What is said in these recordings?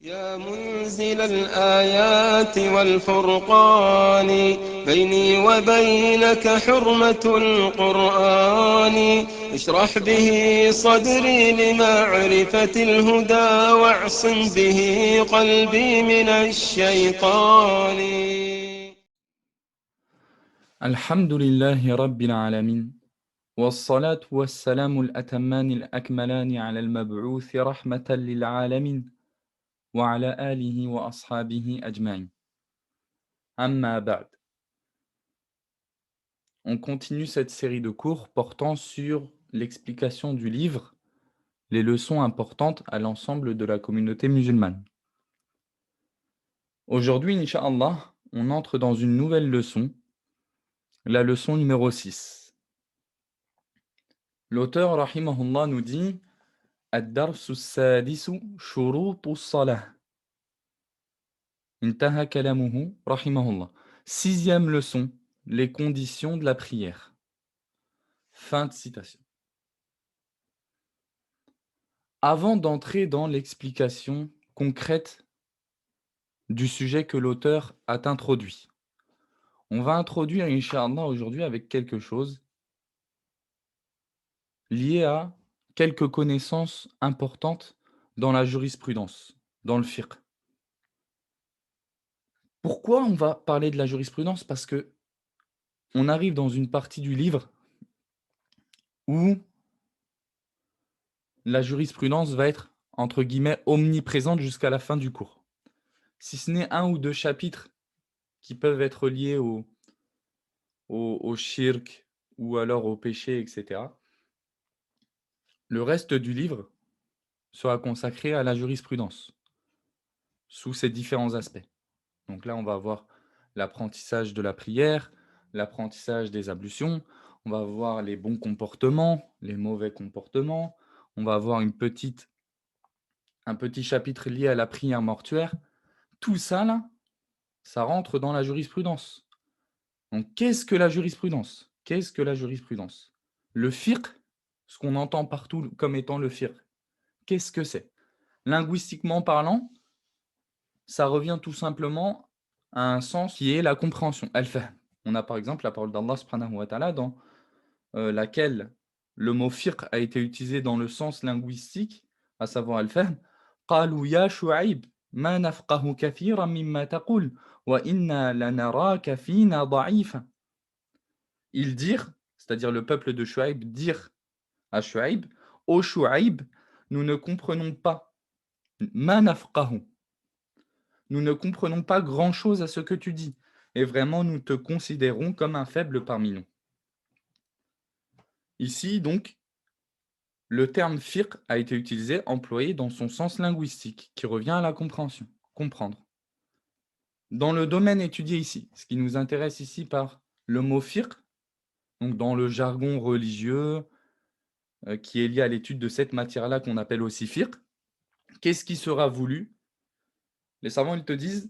يا منزل الآيات والفرقان بيني وبينك حرمة القرآن اشرح به صدري لمعرفة الهدى واعصم به قلبي من الشيطان. الحمد لله رب العالمين والصلاة والسلام الأتمان الأكملان على المبعوث رحمة للعالمين وعلى آله وأصحابه أجمعين. Amma ba'd. On continue cette série de cours portant sur l'explication du livre, les leçons importantes à l'ensemble de la communauté musulmane. Aujourd'hui, Inch'Allah, on entre dans une nouvelle leçon, la leçon numéro 6. L'auteur, rahimahullah, nous dit الدرس السادس شروط الصلاة. انتهى كلامه رحمه الله. Sixième leçon, les conditions de la prière. Fin de citation. Avant d'entrer dans l'explication concrète du sujet que l'auteur a introduit, on va introduire, Inch'Allah, aujourd'hui avec quelque chose lié à quelques connaissances importantes dans la jurisprudence, dans le fiqh. Pourquoi on va parler de la jurisprudence? Parce que on arrive dans une partie du livre où la jurisprudence va être, entre guillemets, omniprésente jusqu'à la fin du cours. Si ce n'est un ou deux chapitres qui peuvent être liés au shirk ou alors au péché, etc., le reste du livre sera consacré à la jurisprudence, sous ses différents aspects. Donc là, on va avoir l'apprentissage de la prière, l'apprentissage des ablutions, on va voir les bons comportements, les mauvais comportements, on va avoir un petit chapitre lié à la prière mortuaire. Tout ça, là, ça rentre dans la jurisprudence. Donc, qu'est-ce que la jurisprudence? Qu'est-ce que la jurisprudence? Le fiqh, ce qu'on entend partout comme étant le fiqh, qu'est-ce que c'est? Linguistiquement parlant, ça revient tout simplement à un sens qui est la compréhension, al-fahm. On a par exemple la parole d'Allah subhanahu wa ta'ala dans laquelle le mot fiqh a été utilisé dans le sens linguistique, à savoir al-fahm. قالوا يا شعيب ما نفقه كثيرا مما تقول وإنا لنراك فينا ضعيفا. Ils dirent, c'est-à-dire le peuple de Shuaïb, dirent à Shuaïb, ô Shuaïb, nous ne comprenons pas, ma nafqahu, nous ne comprenons pas grand-chose à ce que tu dis, et vraiment nous te considérons comme un faible parmi nous. Ici, donc, le terme fiqh a été utilisé, employé dans son sens linguistique, qui revient à la compréhension, comprendre. Dans le domaine étudié ici, ce qui nous intéresse ici par le mot fiqh, donc dans le jargon religieux, qui est lié à l'étude de cette matière-là qu'on appelle aussi fiqh, qu'est-ce qui sera voulu? Les savants, ils te disent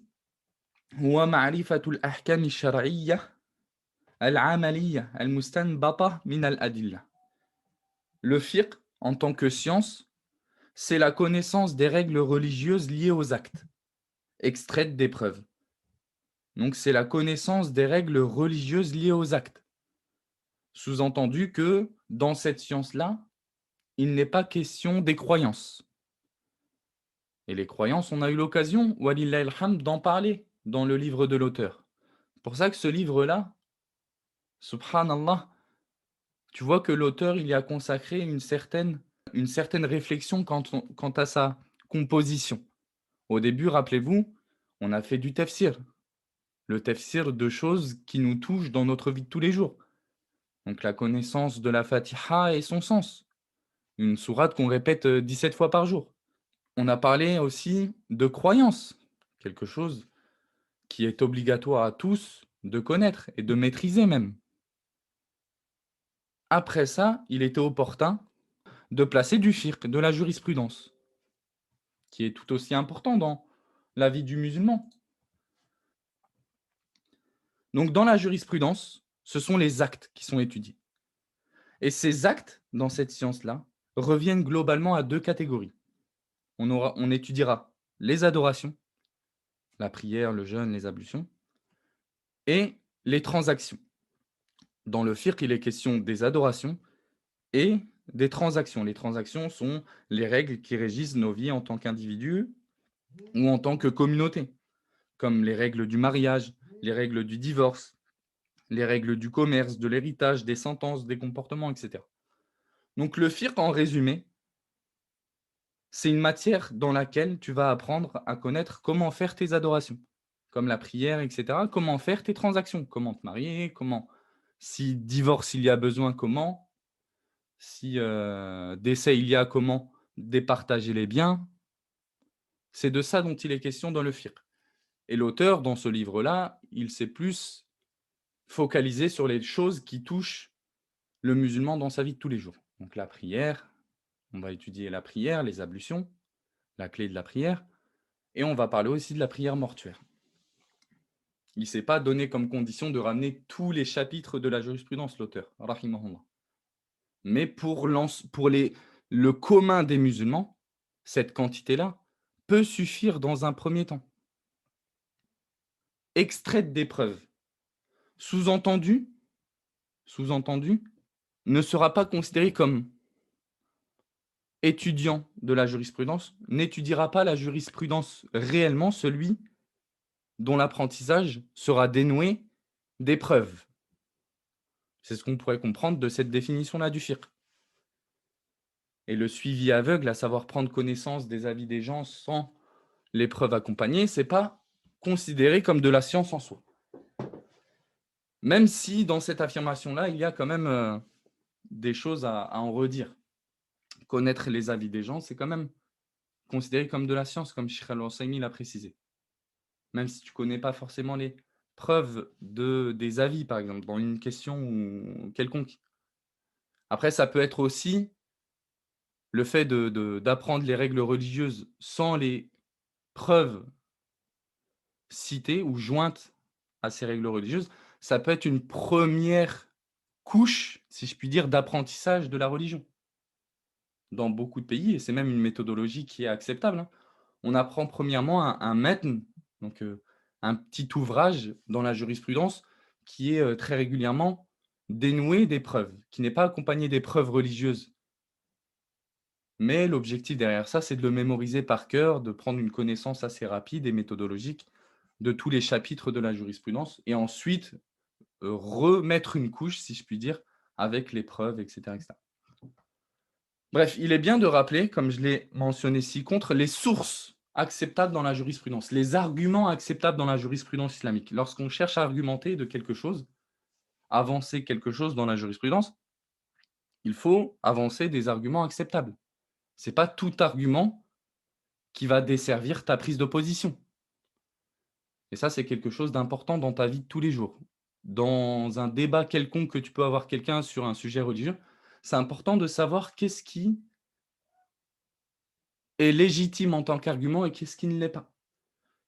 هو معرفة الأحكام الشرعية العملية المستنبطة من الأدلة. Le fiqh, en tant que science, c'est la connaissance des règles religieuses liées aux actes, extraites des preuves. Donc c'est la connaissance des règles religieuses liées aux actes. Sous-entendu que dans cette science-là, il n'est pas question des croyances. Et les croyances, on a eu l'occasion, walillahi alhamd, d'en parler dans le livre de l'auteur. C'est pour ça que ce livre-là, subhanallah, tu vois que l'auteur, il y a consacré une certaine réflexion quant à sa composition. Au début, rappelez-vous, on a fait du tafsir. Le tafsir de choses qui nous touchent dans notre vie de tous les jours. Donc la connaissance de la Fatiha et son sens. Une sourate qu'on répète 17 fois par jour. On a parlé aussi de croyance, quelque chose qui est obligatoire à tous de connaître et de maîtriser même. Après ça, il était opportun de placer du fiqh, de la jurisprudence, qui est tout aussi important dans la vie du musulman. Donc dans la jurisprudence, ce sont les actes qui sont étudiés. Et ces actes, dans cette science-là, reviennent globalement à deux catégories. On étudiera les adorations, la prière, le jeûne, les ablutions, et les transactions. Dans le fiqh, il est question des adorations et des transactions. Les transactions sont les règles qui régissent nos vies en tant qu'individus ou en tant que communauté, comme les règles du mariage, les règles du divorce, les règles du commerce, de l'héritage, des sentences, des comportements, etc. Donc le fiqh, en résumé, c'est une matière dans laquelle tu vas apprendre à connaître comment faire tes adorations, comme la prière, etc. Comment faire tes transactions, comment te marier, comment, si divorce il y a besoin, comment, si décès il y a, comment départager les biens. C'est de ça dont il est question dans le fiqh. Et l'auteur, dans ce livre-là, il s'est plus focalisé sur les choses qui touchent le musulman dans sa vie de tous les jours. Donc la prière, on va étudier la prière, les ablutions, la clé de la prière, et on va parler aussi de la prière mortuaire. Il ne s'est pas donné comme condition de ramener tous les chapitres de la jurisprudence, l'auteur, rahimahullah. Mais pour le commun des musulmans, cette quantité-là peut suffire dans un premier temps. Extraite des preuves. Sous-entendu, ne sera pas considéré comme étudiant de la jurisprudence, n'étudiera pas la jurisprudence réellement, celui dont l'apprentissage sera dénoué des preuves. C'est ce qu'on pourrait comprendre de cette définition-là du fiqh. Et le suivi aveugle, à savoir prendre connaissance des avis des gens sans les preuves accompagnées, ce n'est pas considéré comme de la science en soi. Même si dans cette affirmation-là, il y a quand même des choses à en redire. Connaître les avis des gens, c'est quand même considéré comme de la science, comme Cheikh Al-Husaymi l'a précisé. Même si tu ne connais pas forcément les preuves des avis, par exemple, dans une question ou quelconque. Après, ça peut être aussi le fait d'apprendre les règles religieuses sans les preuves citées ou jointes à ces règles religieuses, ça peut être une première couche, si je puis dire, d'apprentissage de la religion. Dans beaucoup de pays, et c'est même une méthodologie qui est acceptable, hein, on apprend premièrement un matn, donc un petit ouvrage dans la jurisprudence qui est très régulièrement dénoué des preuves, qui n'est pas accompagné des preuves religieuses. Mais l'objectif derrière ça, c'est de le mémoriser par cœur, de prendre une connaissance assez rapide et méthodologique de tous les chapitres de la jurisprudence, et ensuite remettre une couche, si je puis dire, avec les preuves, etc., etc. Bref, il est bien de rappeler, comme je l'ai mentionné ci-contre, les sources acceptables dans la jurisprudence, les arguments acceptables dans la jurisprudence islamique. Lorsqu'on cherche à argumenter de quelque chose, avancer quelque chose dans la jurisprudence, il faut avancer des arguments acceptables. Ce n'est pas tout argument qui va desservir ta prise de position. Et ça, c'est quelque chose d'important dans ta vie de tous les jours. Dans un débat quelconque que tu peux avoir quelqu'un sur un sujet religieux, c'est important de savoir qu'est-ce qui est légitime en tant qu'argument et qu'est-ce qui ne l'est pas.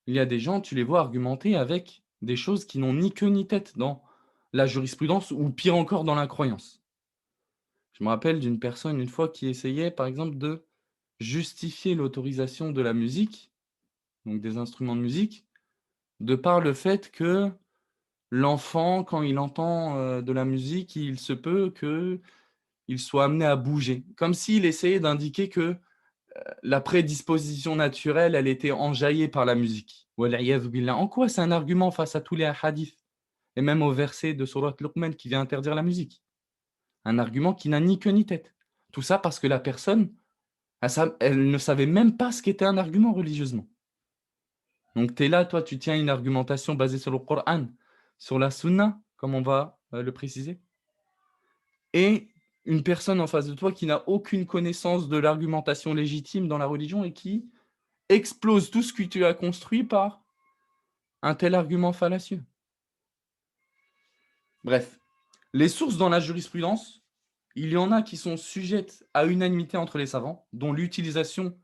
Il y a des gens, tu les vois argumenter avec des choses qui n'ont ni queue ni tête dans la jurisprudence ou pire encore dans la croyance. Je me rappelle d'une personne une fois qui essayait par exemple de justifier l'autorisation de la musique, donc des instruments de musique, de par le fait que l'enfant, quand il entend de la musique, il se peut qu'il soit amené à bouger. Comme s'il essayait d'indiquer que la prédisposition naturelle, elle était enjaillée par la musique. Wal'iyadhu billah. En quoi c'est un argument face à tous les hadiths et même au verset de Surat Luqman qui vient interdire la musique? Un argument qui n'a ni queue ni tête. Tout ça parce que la personne, elle ne savait même pas ce qu'était un argument religieusement. Donc tu es là, toi, tu tiens une argumentation basée sur le Coran, sur la Sunna, comme on va le préciser, et une personne en face de toi qui n'a aucune connaissance de l'argumentation légitime dans la religion et qui explose tout ce que tu as construit par un tel argument fallacieux. Bref, les sources dans la jurisprudence, il y en a qui sont sujettes à unanimité entre les savants, dont l'utilisation,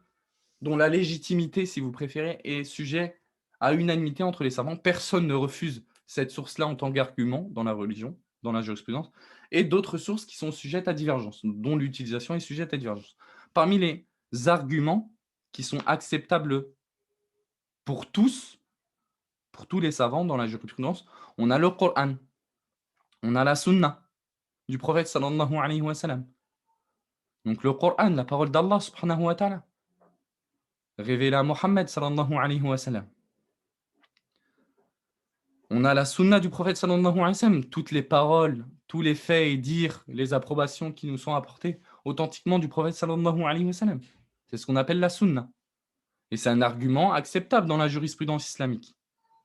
dont la légitimité, si vous préférez, est sujet à unanimité entre les savants. Personne ne refuse cette source-là en tant qu'argument dans la religion, dans la jurisprudence, et d'autres sources qui sont sujettes à divergence, dont l'utilisation est sujette à divergence. Parmi les arguments qui sont acceptables pour tous les savants dans la jurisprudence, on a le Coran, on a la Sunna du prophète sallallahu alayhi wa sallam. Donc le Coran, la parole d'Allah subhanahu wa ta'ala, révélée à Mohammed sallallahu alayhi wa sallam. On a la Sunna du prophète sallallahu alayhi wa sallam, toutes les paroles, tous les faits et dires, les approbations qui nous sont apportées authentiquement du prophète sallallahu alayhi wa sallam. C'est ce qu'on appelle la Sunna. Et c'est un argument acceptable dans la jurisprudence islamique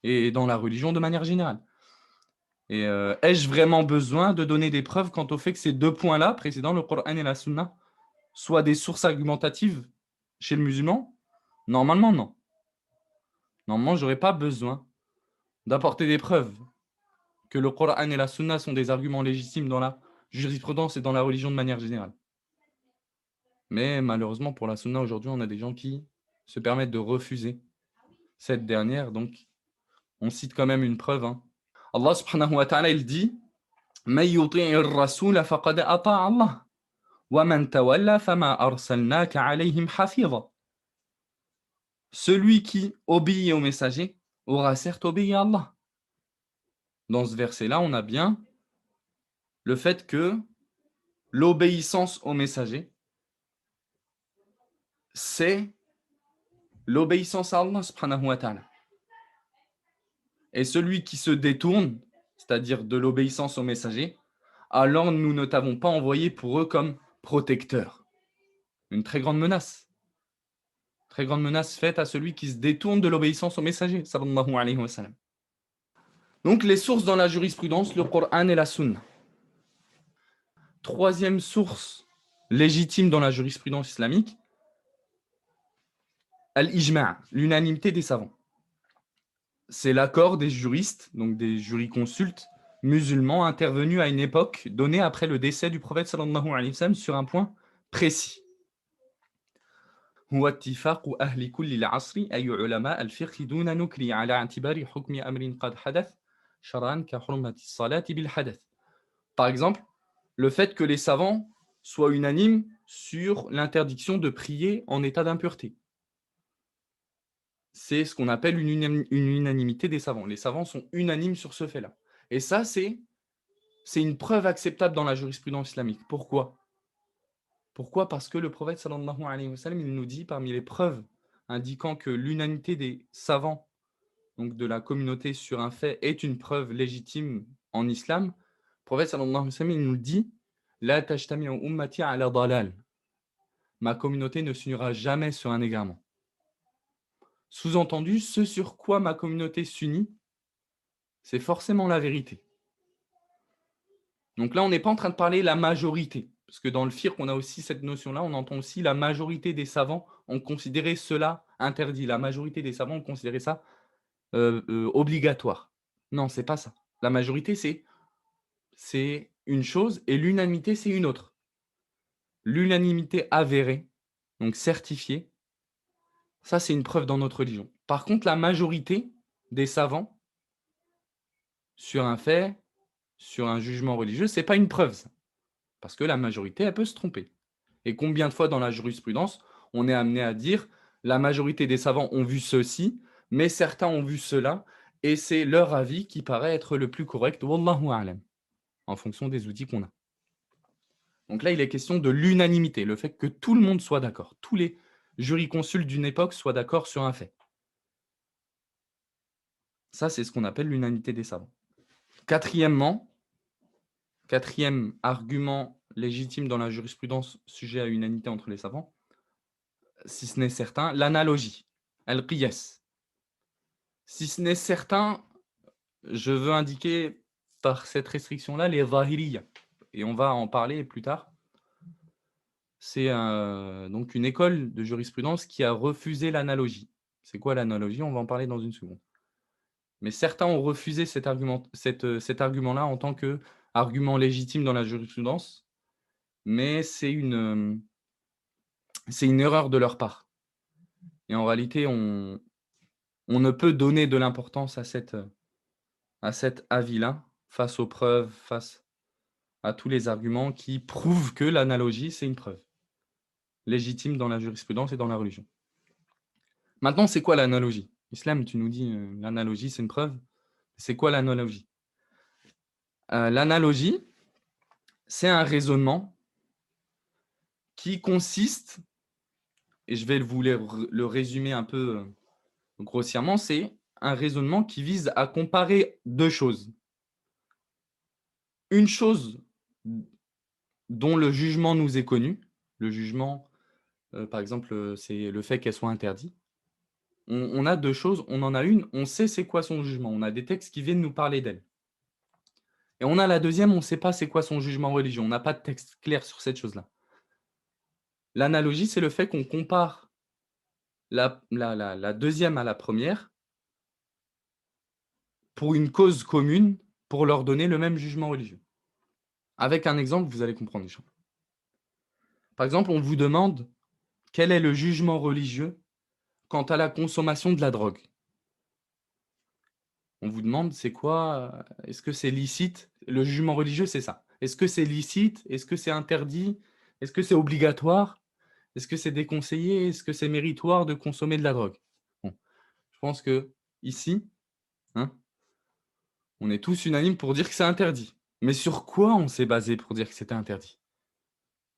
et dans la religion de manière générale. Et ai-je vraiment besoin de donner des preuves quant au fait que ces deux points-là, précédents, le Coran et la Sunna, soient des sources argumentatives chez le musulman? Normalement, non. Normalement, je n'aurais pas besoin d'apporter des preuves que le Coran et la Sunna sont des arguments légitimes dans la jurisprudence et dans la religion de manière générale. Mais malheureusement, pour la Sunna, aujourd'hui, on a des gens qui se permettent de refuser cette dernière. Donc, on cite quand même une preuve. Allah subhanahu wa ta'ala, il dit « Man yuti'ir rasula faqad ata'a Allah, wa man tawalla fama arsalnaka alayhim hafiza » Celui qui obéit au messager aura certes obéi à Allah. Dans ce verset-là, on a bien le fait que l'obéissance au messager, c'est l'obéissance à Allah subhanahu wa ta'ala. Et celui qui se détourne, c'est-à-dire de l'obéissance au messager, alors nous ne t'avons pas envoyé pour eux comme protecteur. Une très grande menace. Très grande menace faite à celui qui se détourne de l'obéissance au messager, sallallahu alayhi wa sallam. Donc les sources dans la jurisprudence, le Coran et la Sunna. Troisième source légitime dans la jurisprudence islamique, al-ijma', l'unanimité des savants. C'est l'accord des juristes, donc des jurisconsultes musulmans intervenus à une époque donnée après le décès du prophète sallallahu alayhi wa sallam sur un point précis. هو اتفاق أهل كل العصر أي علماء الفقه دون نكر على اعتبار حكم أمر قد حدث شرعا كحرمة الصلاة بالحدث. Par exemple, le fait que les savants soient unanimes sur l'interdiction de prier en état d'impureté. C'est ce qu'on appelle une unanimité des savants. Les savants sont unanimes sur ce fait-là. Et ça, c'est une preuve acceptable dans la jurisprudence islamique. Pourquoi ? Pourquoi ? Parce que le prophète sallallahu alayhi wa sallam, il nous dit parmi les preuves indiquant que l'unanimité des savants, donc de la communauté sur un fait, est une preuve légitime en islam. Le prophète sallallahu alayhi wa sallam, il nous dit La tajtami'u ummati ala dalal. Ma communauté ne s'unira jamais sur un égarement. Sous-entendu, ce sur quoi ma communauté s'unit, c'est forcément la vérité. Donc là, on n'est pas en train de parler de la majorité. Parce que dans le fiqh, on a aussi cette notion-là, on entend aussi la majorité des savants ont considéré cela interdit. La majorité des savants ont considéré ça obligatoire. Non, c'est pas ça. La majorité, c'est une chose et l'unanimité, c'est une autre. L'unanimité avérée, donc certifiée, ça, c'est une preuve dans notre religion. Par contre, la majorité des savants sur un fait, sur un jugement religieux, ce n'est pas une preuve, ça. Parce que la majorité, elle peut se tromper. Et combien de fois dans la jurisprudence, on est amené à dire la majorité des savants ont vu ceci, mais certains ont vu cela, et c'est leur avis qui paraît être le plus correct, wallahu a'lam, en fonction des outils qu'on a. Donc là, il est question de l'unanimité, le fait que tout le monde soit d'accord, tous les jurisconsultes d'une époque soient d'accord sur un fait. Ça, c'est ce qu'on appelle l'unanimité des savants. Quatrième argument légitime dans la jurisprudence sujet à unanimité entre les savants, si ce n'est certain, l'analogie, al-qiyas. Si ce n'est certain, je veux indiquer par cette restriction-là les zahiriyya, et on va en parler plus tard. C'est donc une école de jurisprudence qui a refusé l'analogie. C'est quoi l'analogie ? On va en parler dans une seconde. Mais certains ont refusé cet argument-là en tant qu'argument légitime dans la jurisprudence, mais c'est une erreur de leur part. Et en réalité, on ne peut donner de l'importance à cet avis-là, face aux preuves, face à tous les arguments qui prouvent que l'analogie, c'est une preuve légitime dans la jurisprudence et dans la religion. Maintenant, c'est quoi l'analogie ? Islam, tu nous dis l'analogie, c'est une preuve. C'est quoi l'analogie? L'analogie, c'est un raisonnement qui consiste, et je vais vous le résumer un peu grossièrement, c'est un raisonnement qui vise à comparer deux choses. Une chose dont le jugement nous est connu, le jugement, par exemple, c'est le fait qu'elle soit interdite. On a deux choses, on en a une, on sait c'est quoi son jugement, on a des textes qui viennent nous parler d'elle. Et on a la deuxième, on ne sait pas c'est quoi son jugement religieux, on n'a pas de texte clair sur cette chose-là. L'analogie, c'est le fait qu'on compare la deuxième à la première pour une cause commune, pour leur donner le même jugement religieux. Avec un exemple, vous allez comprendre les choses. Par exemple, on vous demande quel est le jugement religieux quant à la consommation de la drogue. On vous demande c'est quoi, est-ce que c'est licite? Le jugement religieux, c'est ça. Est-ce que c'est licite? Est-ce que c'est interdit? Est-ce que c'est obligatoire? Est-ce que c'est déconseillé? Est-ce que c'est méritoire de consommer de la drogue? Bon, je pense que ici, hein, on est tous unanimes pour dire que c'est interdit. Mais sur quoi on s'est basé pour dire que c'était interdit?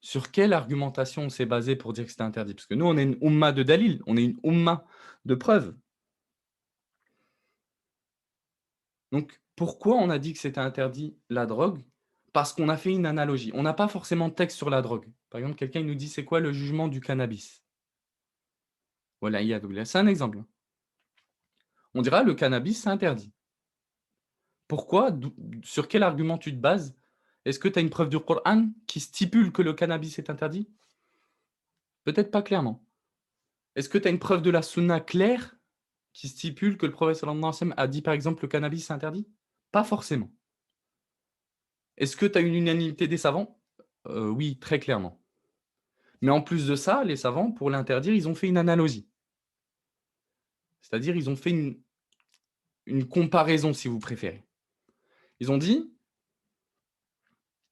Sur quelle argumentation on s'est basé pour dire que c'était interdit? Parce que nous, on est une oumma de dalil, on est une oumma de preuves. Donc, pourquoi on a dit que c'était interdit la drogue? Parce qu'on a fait une analogie. On n'a pas forcément de texte sur la drogue. Par exemple, quelqu'un nous dit c'est quoi le jugement du cannabis? Voilà, c'est un exemple. On dira le cannabis, c'est interdit. Pourquoi? Sur quel argument tu te bases? Est-ce que tu as une preuve du Coran qui stipule que le cannabis est interdit? Peut-être pas clairement. Est-ce que tu as une preuve de la sunna claire qui stipule que le prophète sallallahu alayhi wa sallam a dit par exemple le cannabis est interdit? Pas forcément. Est-ce que tu as une unanimité des savants? Oui, très clairement. Mais en plus de ça, les savants, pour l'interdire, ils ont fait une analogie. C'est-à-dire, ils ont fait une comparaison, si vous préférez. Ils ont dit,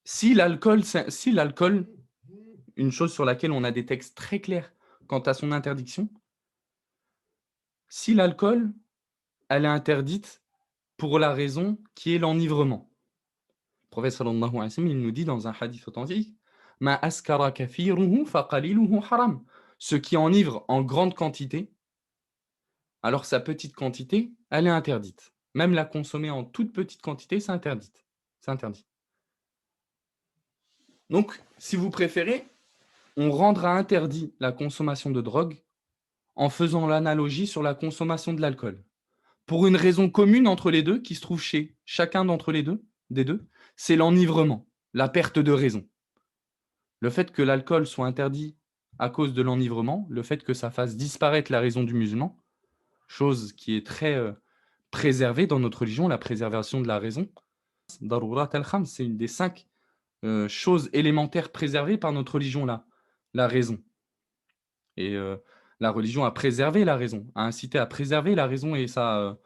si l'alcool, une chose sur laquelle on a des textes très clairs quant à son interdiction, si l'alcool, elle est interdite pour la raison qui est l'enivrement. Le prophète sallallahu alayhi wa sallam, il nous dit dans un hadith authentique, Ma askara kathiruhu faqaliluhu haram. Ce qui enivre en grande quantité, alors sa petite quantité, elle est interdite. Même la consommer en toute petite quantité, c'est interdit. C'est interdit. Donc, si vous préférez, on rendra interdit la consommation de drogue en faisant l'analogie sur la consommation de l'alcool. Pour une raison commune entre les deux, qui se trouve chez chacun d'entre les deux, des deux, c'est l'enivrement, la perte de raison. Le fait que l'alcool soit interdit à cause de l'enivrement, le fait que ça fasse disparaître la raison du musulman, chose qui est très préservée dans notre religion, la préservation de la raison. Darurat al-khams, c'est une des 5 choses élémentaires préservées par notre religion, là, la raison. Et la religion a préservé la raison, a incité à préserver la raison et sa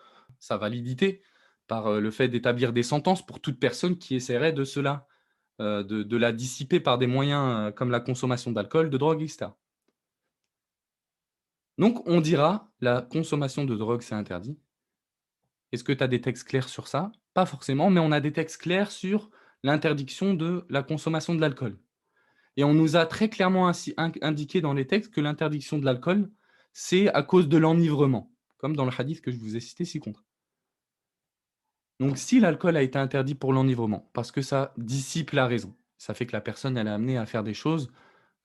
validité par le fait d'établir des sentences pour toute personne qui essaierait de cela, de la dissiper par des moyens comme la consommation d'alcool, de drogue, etc. Donc, on dira la consommation de drogue, c'est interdit. Est-ce que tu as des textes clairs sur ça? Pas forcément, mais on a des textes clairs sur l'interdiction de la consommation de l'alcool. Et on nous a très clairement indiqué dans les textes que l'interdiction de l'alcool, c'est à cause de l'enivrement, comme dans le hadith que je vous ai cité ci-contre. Donc, si l'alcool a été interdit pour l'enivrement, parce que ça dissipe la raison, ça fait que la personne, elle est amenée à faire des choses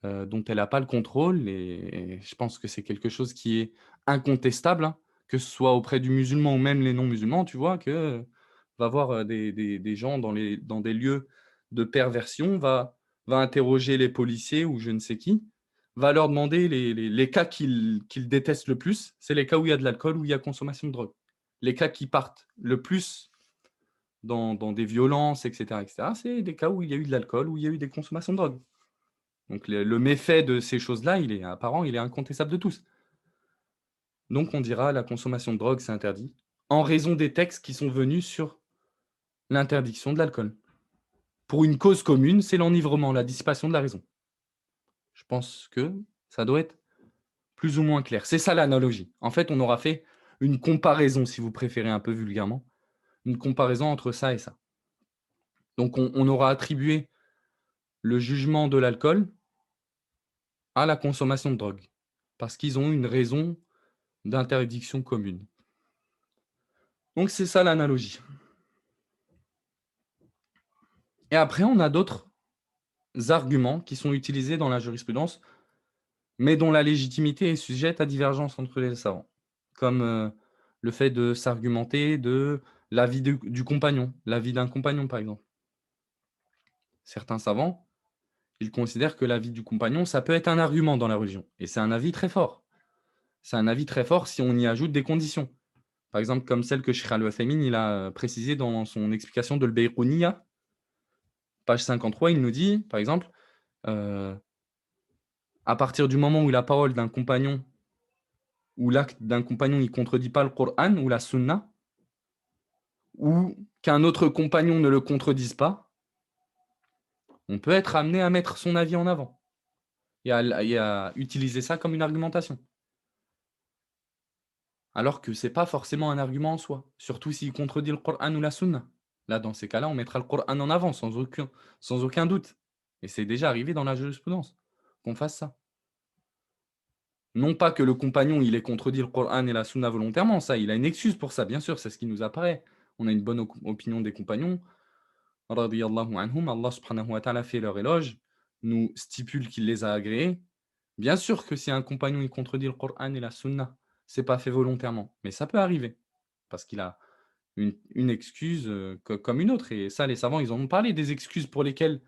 dont elle n'a pas le contrôle, et je pense que c'est quelque chose qui est incontestable, hein, que ce soit auprès du musulman ou même les non-musulmans, tu vois, que va voir des gens dans des lieux de perversion, va interroger les policiers ou je ne sais qui, va leur demander les cas qu'ils détestent le plus, c'est les cas où il y a de l'alcool, où il y a consommation de drogue. Les cas qui partent le plus dans des violences, etc., c'est des cas où il y a eu de l'alcool, où il y a eu des consommations de drogue. Donc le méfait de ces choses-là, il est apparent, il est incontestable de tous. Donc on dira la consommation de drogue, c'est interdit, en raison des textes qui sont venus sur l'interdiction de l'alcool. Pour une cause commune, c'est l'enivrement, la dissipation de la raison. Je pense que ça doit être plus ou moins clair. C'est ça l'analogie. En fait, on aura fait une comparaison, si vous préférez un peu vulgairement, une comparaison entre ça et ça. Donc on aura attribué le jugement de l'alcool à la consommation de drogue, parce qu'ils ont une raison d'interdiction commune. Donc c'est ça l'analogie. Et après, on a d'autres arguments qui sont utilisés dans la jurisprudence, mais dont la légitimité est sujette à divergence entre les savants, comme le fait de s'argumenter de l'avis du compagnon, l'avis d'un compagnon par exemple. Certains savants, ils considèrent que l'avis du compagnon, ça peut être un argument dans la religion, et c'est un avis très fort. C'est un avis très fort si on y ajoute des conditions. Par exemple, comme celle que Cheikh Al-Wathaymin il a précisée dans son explication de l'Bayqouniya, page 53, il nous dit, par exemple, à partir du moment où la parole d'un compagnon ou l'acte d'un compagnon ne contredit pas le Coran ou la Sunna, ou qu'un autre compagnon ne le contredise pas, on peut être amené à mettre son avis en avant et à utiliser ça comme une argumentation. Alors que ce n'est pas forcément un argument en soi, surtout s'il contredit le Coran ou la Sunna. Là, dans ces cas-là, on mettra le Coran en avant, sans aucun doute. Et c'est déjà arrivé dans la jurisprudence qu'on fasse ça. Non pas que le compagnon, il ait contredit le Coran et la Sunna volontairement, ça, il a une excuse pour ça, bien sûr, c'est ce qui nous apparaît. On a une bonne opinion des compagnons. Radiyallahu anhum, Allah subhanahu wa ta'ala fait leur éloge, nous stipule qu'il les a agréés. Bien sûr que si un compagnon, il contredit le Coran et la Sunna, c'est pas fait volontairement, mais ça peut arriver, parce qu'il a une excuse comme une autre. Et ça, les savants, ils en ont parlé, des excuses pour lesquelles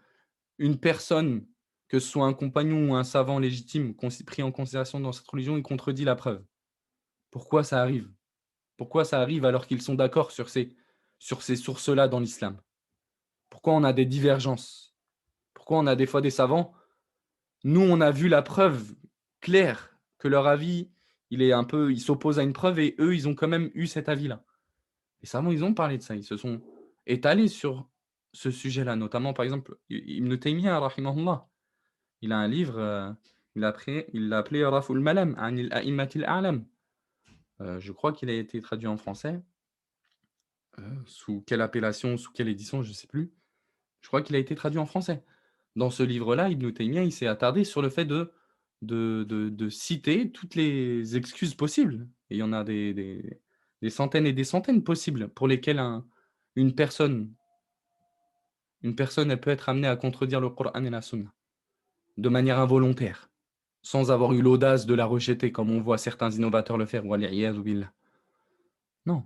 une personne, que ce soit un compagnon ou un savant légitime pris en considération dans cette religion, il contredit la preuve. Pourquoi ça arrive? Pourquoi ça arrive alors qu'ils sont d'accord sur ces sources-là dans l'islam? Pourquoi on a des divergences? Pourquoi on a des fois des savants? Nous, on a vu la preuve claire que leur avis, il s'oppose à une preuve et eux, ils ont quand même eu cet avis-là. Les savants, ils ont parlé de ça. Ils se sont étalés sur ce sujet-là, notamment, par exemple, Ibn Taymiyyah, rahimahullah. Il a un livre, il l'a appelé Raf'ul Malam, Anil A'immatil A'lam. Je crois qu'il a été traduit en français. Sous quelle appellation, sous quelle édition, je ne sais plus. Je crois qu'il a été traduit en français. Dans ce livre-là, Ibn Taymiyyah, il s'est attardé sur le fait de citer toutes les excuses possibles. Et il y en a des centaines et des centaines possibles pour lesquelles une personne, elle peut être amenée à contredire le Coran et la Sunna de manière involontaire, sans avoir eu l'audace de la rejeter comme on voit certains innovateurs le faire. Wal-'iyadhu billah. Non.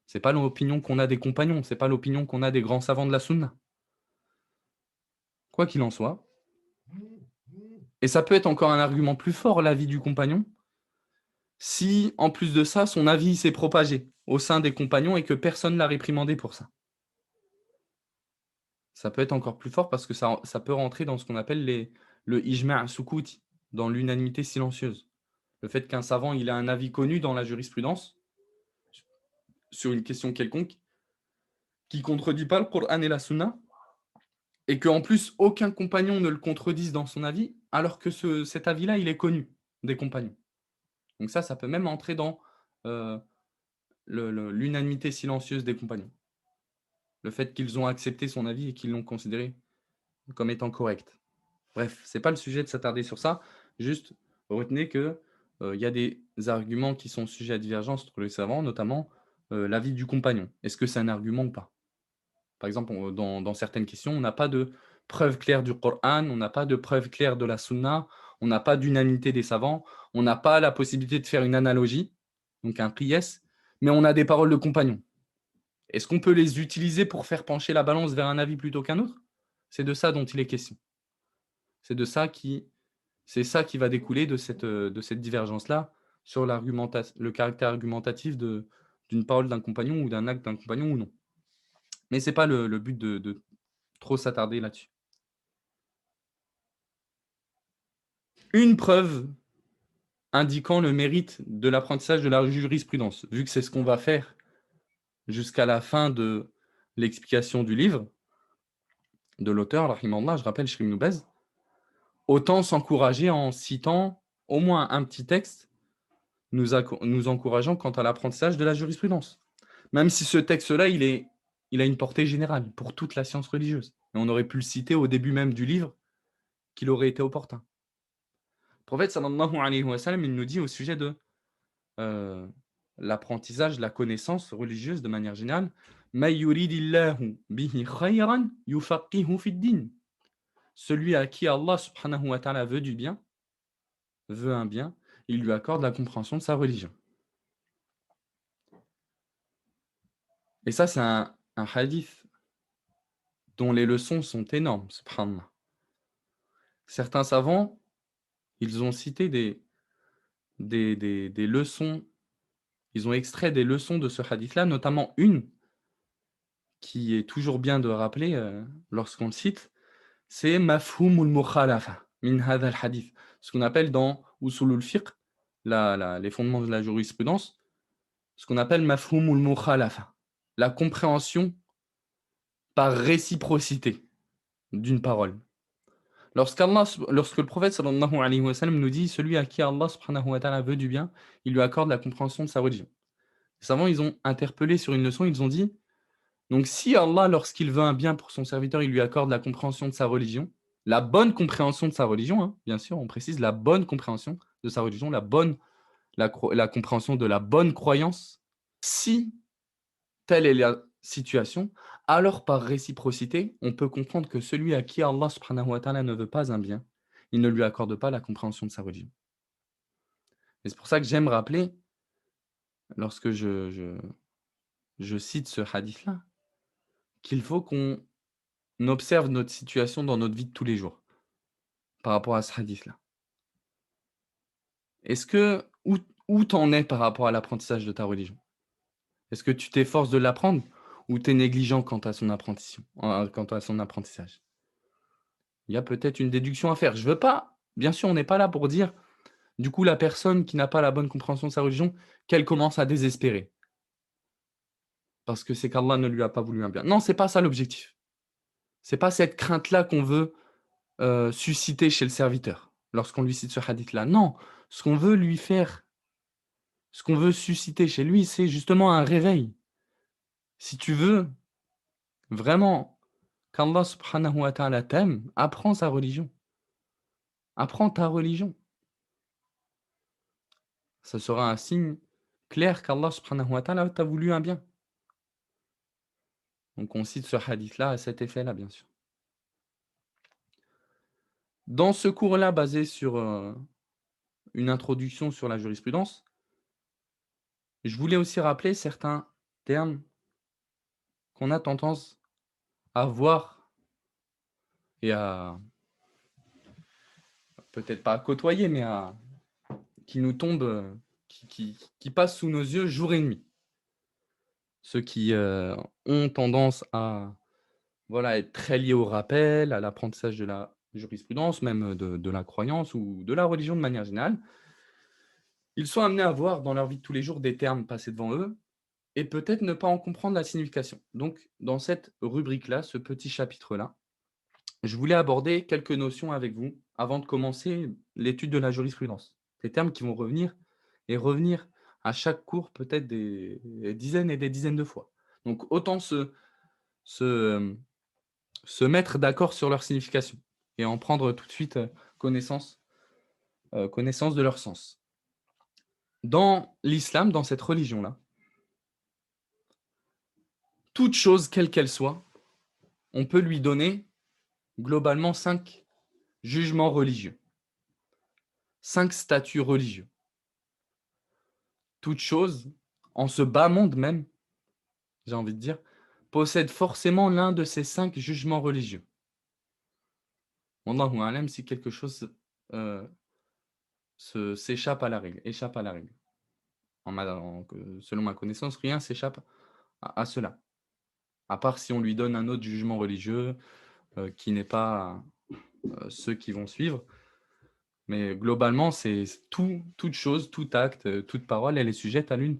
Ce n'est pas l'opinion qu'on a des compagnons, ce n'est pas l'opinion qu'on a des grands savants de la Sunna. Quoi qu'il en soit. Et ça peut être encore un argument plus fort, l'avis du compagnon, si, en plus de ça, son avis s'est propagé au sein des compagnons et que personne ne l'a réprimandé pour ça. Ça peut être encore plus fort parce que ça peut rentrer dans ce qu'on appelle le ijma' sukuti, dans l'unanimité silencieuse. Le fait qu'un savant il a un avis connu dans la jurisprudence sur une question quelconque qui ne contredit pas le Coran et la Sunna, et qu'en plus aucun compagnon ne le contredise dans son avis, alors que cet avis-là, il est connu des compagnons. Donc ça peut même entrer dans l'unanimité silencieuse des compagnons. Le fait qu'ils ont accepté son avis et qu'ils l'ont considéré comme étant correct. Bref, ce n'est pas le sujet de s'attarder sur ça. Juste retenez qu'il y a des arguments qui sont sujets à divergence entre les savants, notamment l'avis du compagnon. Est-ce que c'est un argument ou pas? Par exemple, dans certaines questions, on n'a pas de preuve claire du Coran, on n'a pas de preuve claire de la Sunna, on n'a pas d'unanimité des savants, on n'a pas la possibilité de faire une analogie, donc un qiyas, mais on a des paroles de compagnons. Est-ce qu'on peut les utiliser pour faire pencher la balance vers un avis plutôt qu'un autre? C'est de ça dont il est question. C'est ça qui va découler de cette divergence-là sur le caractère argumentatif d'une parole d'un compagnon ou d'un acte d'un compagnon ou non. Mais ce n'est pas le but de trop s'attarder là-dessus. Une preuve indiquant le mérite de l'apprentissage de la jurisprudence, vu que c'est ce qu'on va faire jusqu'à la fin de l'explication du livre de l'auteur, rahimallah, je rappelle, Cheikh Ibn Baz, autant s'encourager en citant au moins un petit texte nous encourageant quant à l'apprentissage de la jurisprudence. Même si ce texte-là, il a une portée générale pour toute la science religieuse. Et on aurait pu le citer au début même du livre, qu'il aurait été opportun. Le prophète sallallahu alayhi wa sallam, il nous dit au sujet de euh, l'apprentissage, la connaissance religieuse de manière générale, "Ma yuridillahu bihi khayran yufaqihu fid din." Celui à qui Allah subhanahu wa ta'ala veut du bien, veut un bien, il lui accorde la compréhension de sa religion. Et ça, c'est un hadith dont les leçons sont énormes, subhanallah. Certains savants, ils ont cité des leçons, ils ont extrait des leçons de ce hadith-là, notamment une qui est toujours bien de rappeler lorsqu'on le cite, c'est mafhumul mukhalafa min hadha al-hadith, ce qu'on appelle dans usulul fiqh, les fondements de la jurisprudence, ce qu'on appelle mafhumul mukhalafa, la compréhension par réciprocité d'une parole. Lorsque le prophète sallallahu alayhi wa sallam nous dit celui à qui Allah subhanahu wa ta'ala veut du bien, il lui accorde la compréhension de sa religion. Les savants, ils ont interpellé sur une leçon, ils ont dit donc si Allah, lorsqu'il veut un bien pour son serviteur, il lui accorde la compréhension de sa religion, la bonne compréhension de sa religion, hein, bien sûr, on précise la bonne compréhension de sa religion, la compréhension de la bonne croyance, si telle est la situation, alors par réciprocité, on peut comprendre que celui à qui Allah subhanahu wa ta'ala ne veut pas un bien, il ne lui accorde pas la compréhension de sa religion. Et c'est pour ça que j'aime rappeler, lorsque je cite ce hadith-là, qu'il faut qu'on observe notre situation dans notre vie de tous les jours par rapport à ce hadith-là. Est-ce que où t'en es par rapport à l'apprentissage de ta religion? Est-ce que tu t'efforces de l'apprendre ou tu es négligent quant à son apprentissage? Il y a peut-être une déduction à faire. Je veux pas, bien sûr, on n'est pas là pour dire, du coup, la personne qui n'a pas la bonne compréhension de sa religion, qu'elle commence à désespérer. Parce que c'est qu'Allah ne lui a pas voulu un bien. Non, c'est pas ça l'objectif. C'est pas cette crainte-là qu'on veut susciter chez le serviteur lorsqu'on lui cite ce hadith-là. Non, ce qu'on veut lui faire, ce qu'on veut susciter chez lui, c'est justement un réveil. Si tu veux vraiment qu'Allah subhanahu wa ta'ala t'aime, apprends sa religion. Apprends ta religion. Ça sera un signe clair qu'Allah subhanahu wa ta'ala t'a voulu un bien. Donc on cite ce hadith-là à cet effet-là, bien sûr. Dans ce cours-là, basé sur une introduction sur la jurisprudence, je voulais aussi rappeler certains termes qu'on a tendance à voir et à, peut-être pas à côtoyer, mais qui nous tombent, qui passent sous nos yeux jour et nuit. Ceux qui ont tendance à être très liés au rappel, à l'apprentissage de la jurisprudence, même de la croyance ou de la religion de manière générale, ils sont amenés à voir dans leur vie de tous les jours des termes passer devant eux et peut-être ne pas en comprendre la signification. Donc, dans cette rubrique-là, ce petit chapitre-là, je voulais aborder quelques notions avec vous avant de commencer l'étude de la jurisprudence. Des termes qui vont revenir à chaque cours peut-être des dizaines et des dizaines de fois. Donc, autant se mettre d'accord sur leur signification et en prendre tout de suite connaissance de leur sens. Dans l'islam, dans cette religion-là, toute chose, quelle qu'elle soit, on peut lui donner globalement 5 jugements religieux, 5 statuts religieux. Toute chose, en ce bas monde même, j'ai envie de dire, possède forcément l'un de ces 5 jugements religieux. Wallahu a'lam, si quelque chose s'échappe à la règle, échappe à la règle. Selon ma connaissance, rien s'échappe à cela. À part si on lui donne un autre jugement religieux qui n'est pas ceux qui vont suivre. Mais globalement, c'est toute chose, tout acte, toute parole, elle est sujette à l'un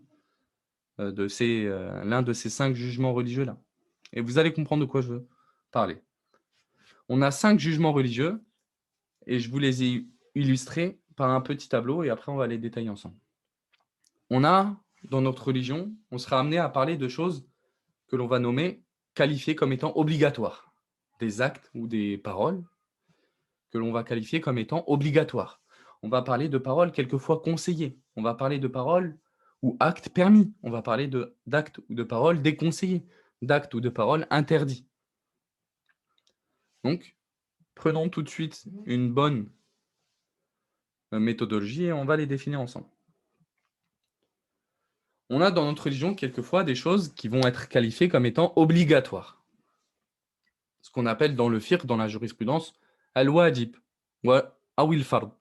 de ces 5 jugements religieux-là. Et vous allez comprendre de quoi je veux parler. On a 5 jugements religieux et je vous les ai illustrés par un petit tableau et après on va les détailler ensemble. on a, dans notre religion, on sera amené à parler de choses que l'on va nommer, qualifiées comme étant obligatoires. Des actes ou des paroles que l'on va qualifier comme étant obligatoires. On va parler de paroles quelquefois conseillées. On va parler de paroles ou actes permis. On va parler d'actes ou de paroles déconseillés, d'actes ou de paroles interdits. Donc, prenons tout de suite une bonne méthodologie et on va les définir ensemble. On a dans notre religion quelquefois des choses qui vont être qualifiées comme étant obligatoires. Ce qu'on appelle dans le fiqh, dans la jurisprudence, al-wajib wa awil fard.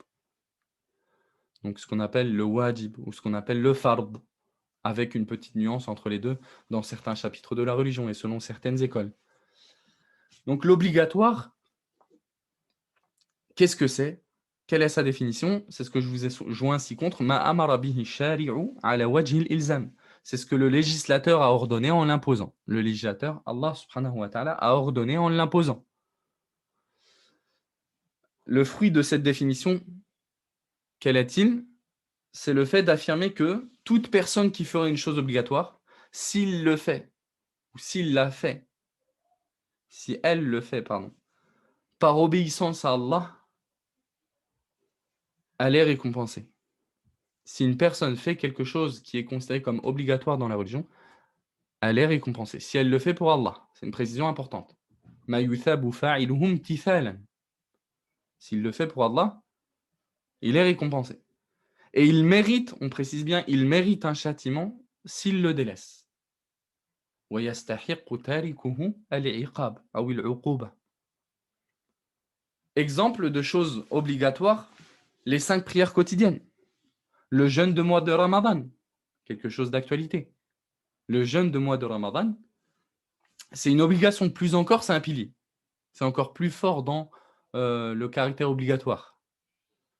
Donc ce qu'on appelle le wajib ou ce qu'on appelle le fard, avec une petite nuance entre les deux dans certains chapitres de la religion et selon certaines écoles. Donc l'obligatoire, qu'est-ce que c'est? Quelle est sa définition? C'est ce que je vous ai joint ci-contre. Ma amara bihi shari'u ala wajhi al-ilzam. C'est ce que le législateur a ordonné en l'imposant. Le législateur, Allah subhanahu wa ta'ala, a ordonné en l'imposant. Le fruit de cette définition, quel est-il? C'est le fait d'affirmer que toute personne qui ferait une chose obligatoire, s'il le fait, ou s'il l'a fait, si elle le fait, pardon, par obéissance à Allah, elle est récompensée. Si une personne fait quelque chose qui est considéré comme obligatoire dans la religion, elle est récompensée. Si elle le fait pour Allah, c'est une précision importante. Ma yuthabu fa'iluhum tithalan. S'il le fait pour Allah, il est récompensé. Et il mérite, on précise bien, il mérite un châtiment s'il le délaisse. وَيَسْتَحِقُّ تَارِكُهُ الْعِقَابَ أو الْعُقُوبَةَ. Exemple de choses obligatoires, les 5 prières quotidiennes. Le jeûne de mois de Ramadan, quelque chose d'actualité. Le jeûne de mois de Ramadan, c'est une obligation. Plus encore, c'est un pilier. C'est encore plus fort dans le caractère obligatoire.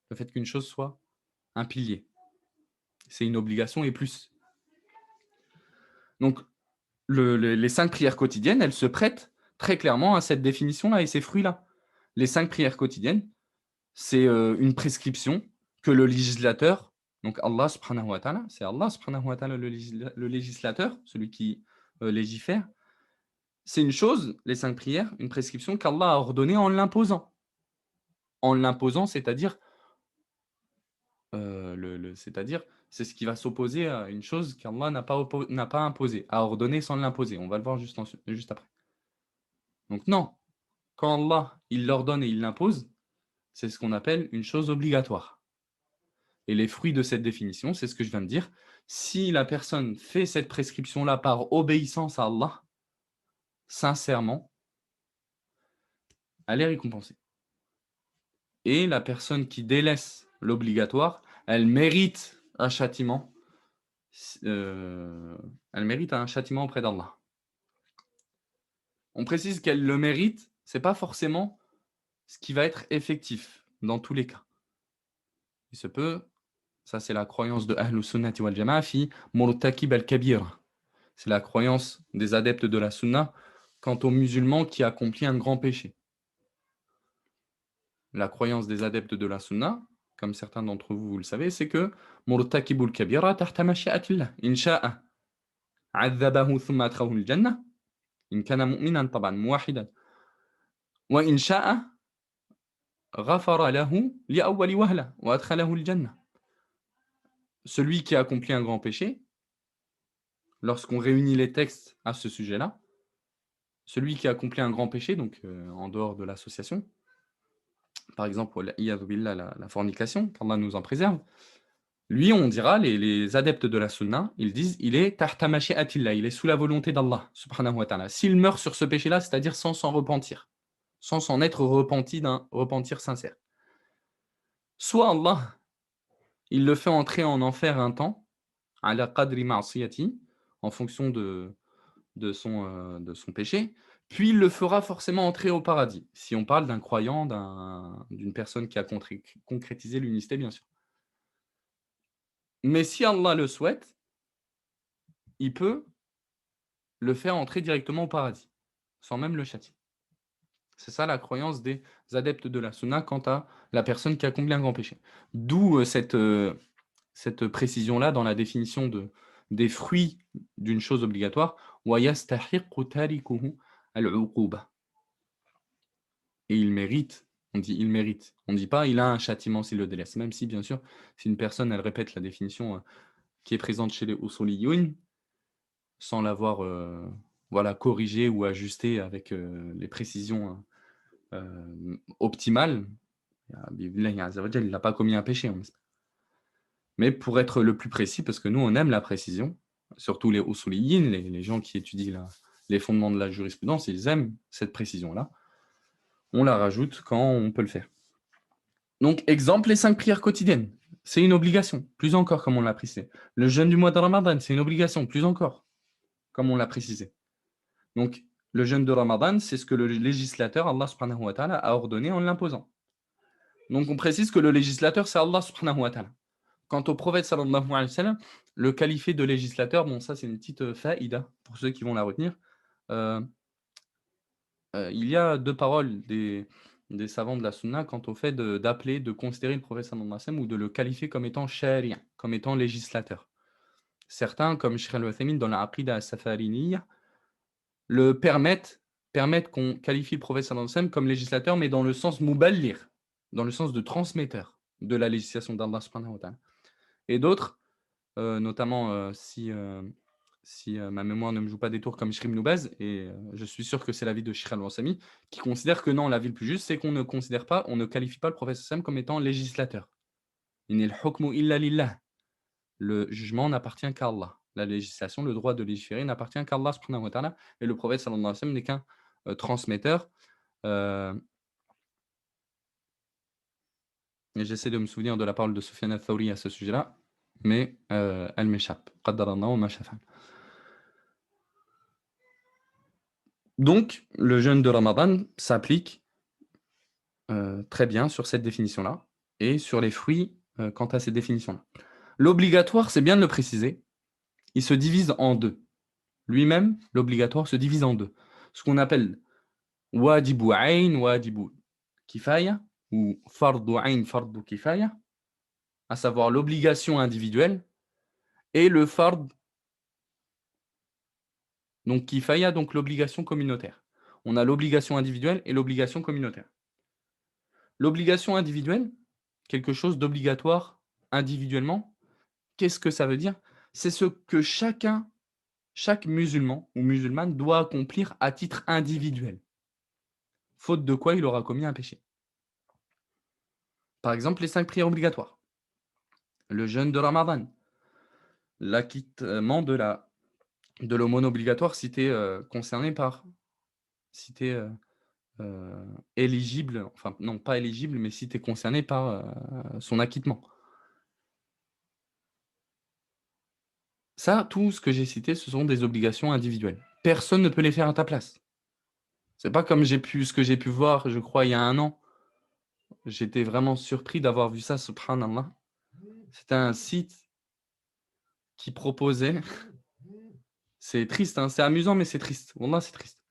Le fait qu'une chose soit un pilier. C'est une obligation et plus. Donc, les 5 prières quotidiennes, elles se prêtent très clairement à cette définition-là et ces fruits-là. Les 5 prières quotidiennes, c'est une prescription que le législateur, donc Allah subhanahu wa ta'ala, c'est Allah subhanahu wa ta'ala le législateur, celui qui légifère. C'est une chose, les 5 prières, une prescription qu'Allah a ordonnée en l'imposant. En l'imposant, c'est-à-dire, c'est-à-dire, c'est ce qui va s'opposer à une chose qu'Allah n'a pas imposée, a ordonné sans l'imposer. On va le voir juste après. Donc non, quand Allah, il l'ordonne et il l'impose, c'est ce qu'on appelle une chose obligatoire. Et les fruits de cette définition, c'est ce que je viens de dire. Si la personne fait cette prescription-là par obéissance à Allah, sincèrement, elle est récompensée. Et la personne qui délaisse l'obligatoire, elle mérite un châtiment. Elle mérite un châtiment auprès d'Allah. On précise qu'elle le mérite, c'est pas forcément ce qui va être effectif dans tous les cas. Il se peut, ça c'est la croyance de Ahlus Sunnati wal Jama'a fi murtakib al-kabir. C'est la croyance des adeptes de la Sunna quant au musulman qui accomplit un grand péché. La croyance des adeptes de la Sunna, comme certains d'entre vous, vous le savez, c'est que murtakibul kabira tahta mashi'atillah. In sha'a 'adhabahu thumma adkhalahu al-jannah. In kana mu'minan taban muwahidan. Wa in sha'a ghafara lahu li awwali wahla wa adkhalahu al-jannah. Celui qui accomplit un grand péché, lorsqu'on réunit les textes à ce sujet-là, celui qui accomplit un grand péché, donc en dehors de l'association, par exemple la fornication, qu'Allah nous en préserve, lui, on dira, les adeptes de la sunna, ils disent, il est tahta mashi'atillah, il est sous la volonté d'Allah, subhanahu wa ta'ala. S'il meurt sur ce péché-là, c'est-à-dire sans s'en repentir, sans s'en être repenti d'un repentir sincère. Soit Allah, il le fait entrer en enfer un temps, ala qadri ma'siyati, en fonction de son péché, puis il le fera forcément entrer au paradis, si on parle d'un croyant, d'une personne qui a concrétisé l'unicité, bien sûr. Mais si Allah le souhaite, il peut le faire entrer directement au paradis, sans même le châtier. C'est ça la croyance des adeptes de la sunna quant à la personne qui a accompli un grand péché. D'où cette cette précision-là dans la définition des fruits d'une chose obligatoire. وَيَسْتَحِقُّ تَارِكُهُ الْعُقُوبَةَ. Et il mérite, on dit il mérite. On ne dit pas il a un châtiment s'il le délaisse. Même si, bien sûr, si une personne, elle répète la définition qui est présente chez les usuliyun, sans l'avoir voilà, corrigée ou ajustée avec les précisions optimales, il n'a pas commis un péché. Mais pour être le plus précis, parce que nous, on aime la précision, surtout les usuliyin, les gens qui étudient les fondements de la jurisprudence, ils aiment cette précision-là. On la rajoute quand on peut le faire. Donc, exemple, les 5 prières quotidiennes. C'est une obligation, plus encore, comme on l'a précisé. Le jeûne du mois de Ramadan, c'est une obligation, plus encore, comme on l'a précisé. Donc, le jeûne de Ramadan, c'est ce que le législateur, Allah subhanahu wa ta'ala, a ordonné en l'imposant. Donc, on précise que le législateur, c'est Allah subhanahu wa ta'ala. Quant au prophète sallallahu alayhi wa sallam, le qualifié de législateur, bon, ça, c'est une petite faïda, pour ceux qui vont la retenir. Il y a 2 paroles des savants de la sunna quant au fait d'appeler, de considérer le prophète sallallahu alayhi wa sallam ou de le qualifier comme étant shari'a, comme étant législateur. Certains, comme Cheikh al-Uthaymin dans la Aqida as-Safariniyya, le permettent qu'on qualifie le prophète sallallahu alayhi wa sallam comme législateur, mais dans le sens muballir, dans le sens de transmetteur de la législation d'Allah subhanahu wa ta'ala. Et d'autres, notamment si ma mémoire ne me joue pas des tours comme Cheikh Ibn Baz, et je suis sûr que c'est l'avis de Cheikh Al-Wansami, qui considère que non, l'avis le plus juste, c'est qu'on ne considère pas, on ne qualifie pas le prophète sallam comme étant législateur. Inil hukmu illa lillah. Le jugement n'appartient qu'à Allah. La législation, le droit de légiférer n'appartient qu'à Allah subhanahu wa ta'ala, et le prophète sallallahu alayhi wa sallam n'est qu'un transmetteur. Et j'essaie de me souvenir de la parole de Sufyan al-Thawri à ce sujet-là, mais elle m'échappe. Qaddarallahu ma shafa'al. Donc, le jeûne de Ramadan s'applique très bien sur cette définition-là et sur les fruits quant à cette définition-là. L'obligatoire, c'est bien de le préciser, il se divise en 2. Lui-même, l'obligatoire se divise en 2. Ce qu'on appelle wajibu ayn, wajibu kifaya, ou fardu ayn, fardu kifaya, à savoir l'obligation individuelle, et le fard, donc kifaya, donc l'obligation communautaire. On a l'obligation individuelle et l'obligation communautaire. L'obligation individuelle, quelque chose d'obligatoire individuellement, qu'est-ce que ça veut dire? C'est ce que chaque musulman ou musulmane doit accomplir à titre individuel, faute de quoi il aura commis un péché. Par exemple, les 5 prières obligatoires, le jeûne de Ramadan, l'acquittement de l'aumône obligatoire si tu es concerné par, si tu es éligible, enfin non pas éligible, mais si tu es concerné par son acquittement. Ça, tout ce que j'ai cité, ce sont des obligations individuelles. Personne ne peut les faire à ta place. C'est pas comme ce que j'ai pu voir, je crois, il y a 1 an. J'étais vraiment surpris d'avoir vu ça, subhanallah. C'était un site qui proposait, c'est triste, hein, c'est amusant, mais c'est triste. Wallah, c'est triste.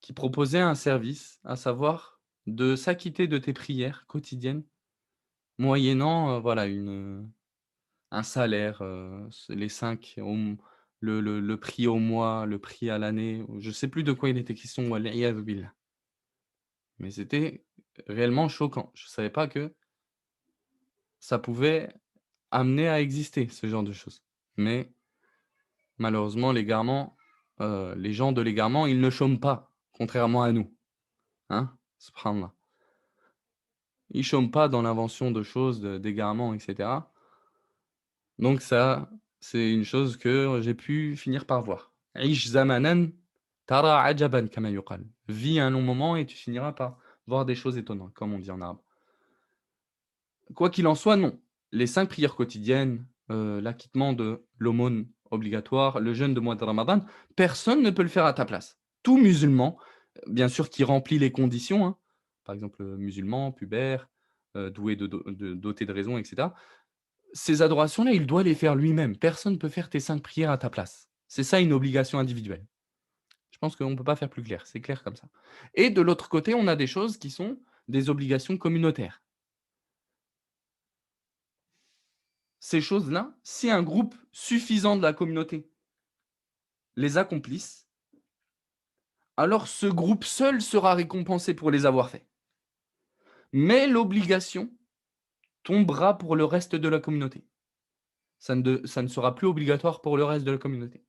Qui proposait un service, à savoir de s'acquitter de tes prières quotidiennes, moyennant voilà, un salaire, les 5, le prix au mois, le prix à l'année, je ne sais plus de quoi il était question, wal'iyadhu billah. Mais c'était réellement choquant. Je ne savais pas que ça pouvait amener à exister, ce genre de choses. Mais malheureusement, l'égarement, les gens de l'égarement, ils ne chôment pas, contrairement à nous. Hein? Subhanallah. Ils ne chôment pas dans l'invention de choses, d'égarements, etc. Donc ça, c'est une chose que j'ai pu finir par voir. Ish zamanan tara ajaban kama yuqal. Vis un long moment et tu finiras par voir des choses étonnantes, comme on dit en arabe. Quoi qu'il en soit, non. Les 5 prières quotidiennes, l'acquittement de l'aumône obligatoire, le jeûne de mois de Ramadan, personne ne peut le faire à ta place. Tout musulman, bien sûr, qui remplit les conditions, hein, par exemple musulman, pubère, doué doté de raison, etc. Ces adorations-là, il doit les faire lui-même. Personne ne peut faire tes 5 prières à ta place. C'est ça une obligation individuelle. Je pense qu'on ne peut pas faire plus clair, c'est clair comme ça. Et de l'autre côté, on a des choses qui sont des obligations communautaires. ces choses-là, si un groupe suffisant de la communauté les accomplissent, alors ce groupe seul sera récompensé pour les avoir faits. Mais l'obligation tombera pour le reste de la communauté. Ça ne sera plus obligatoire pour le reste de la communauté.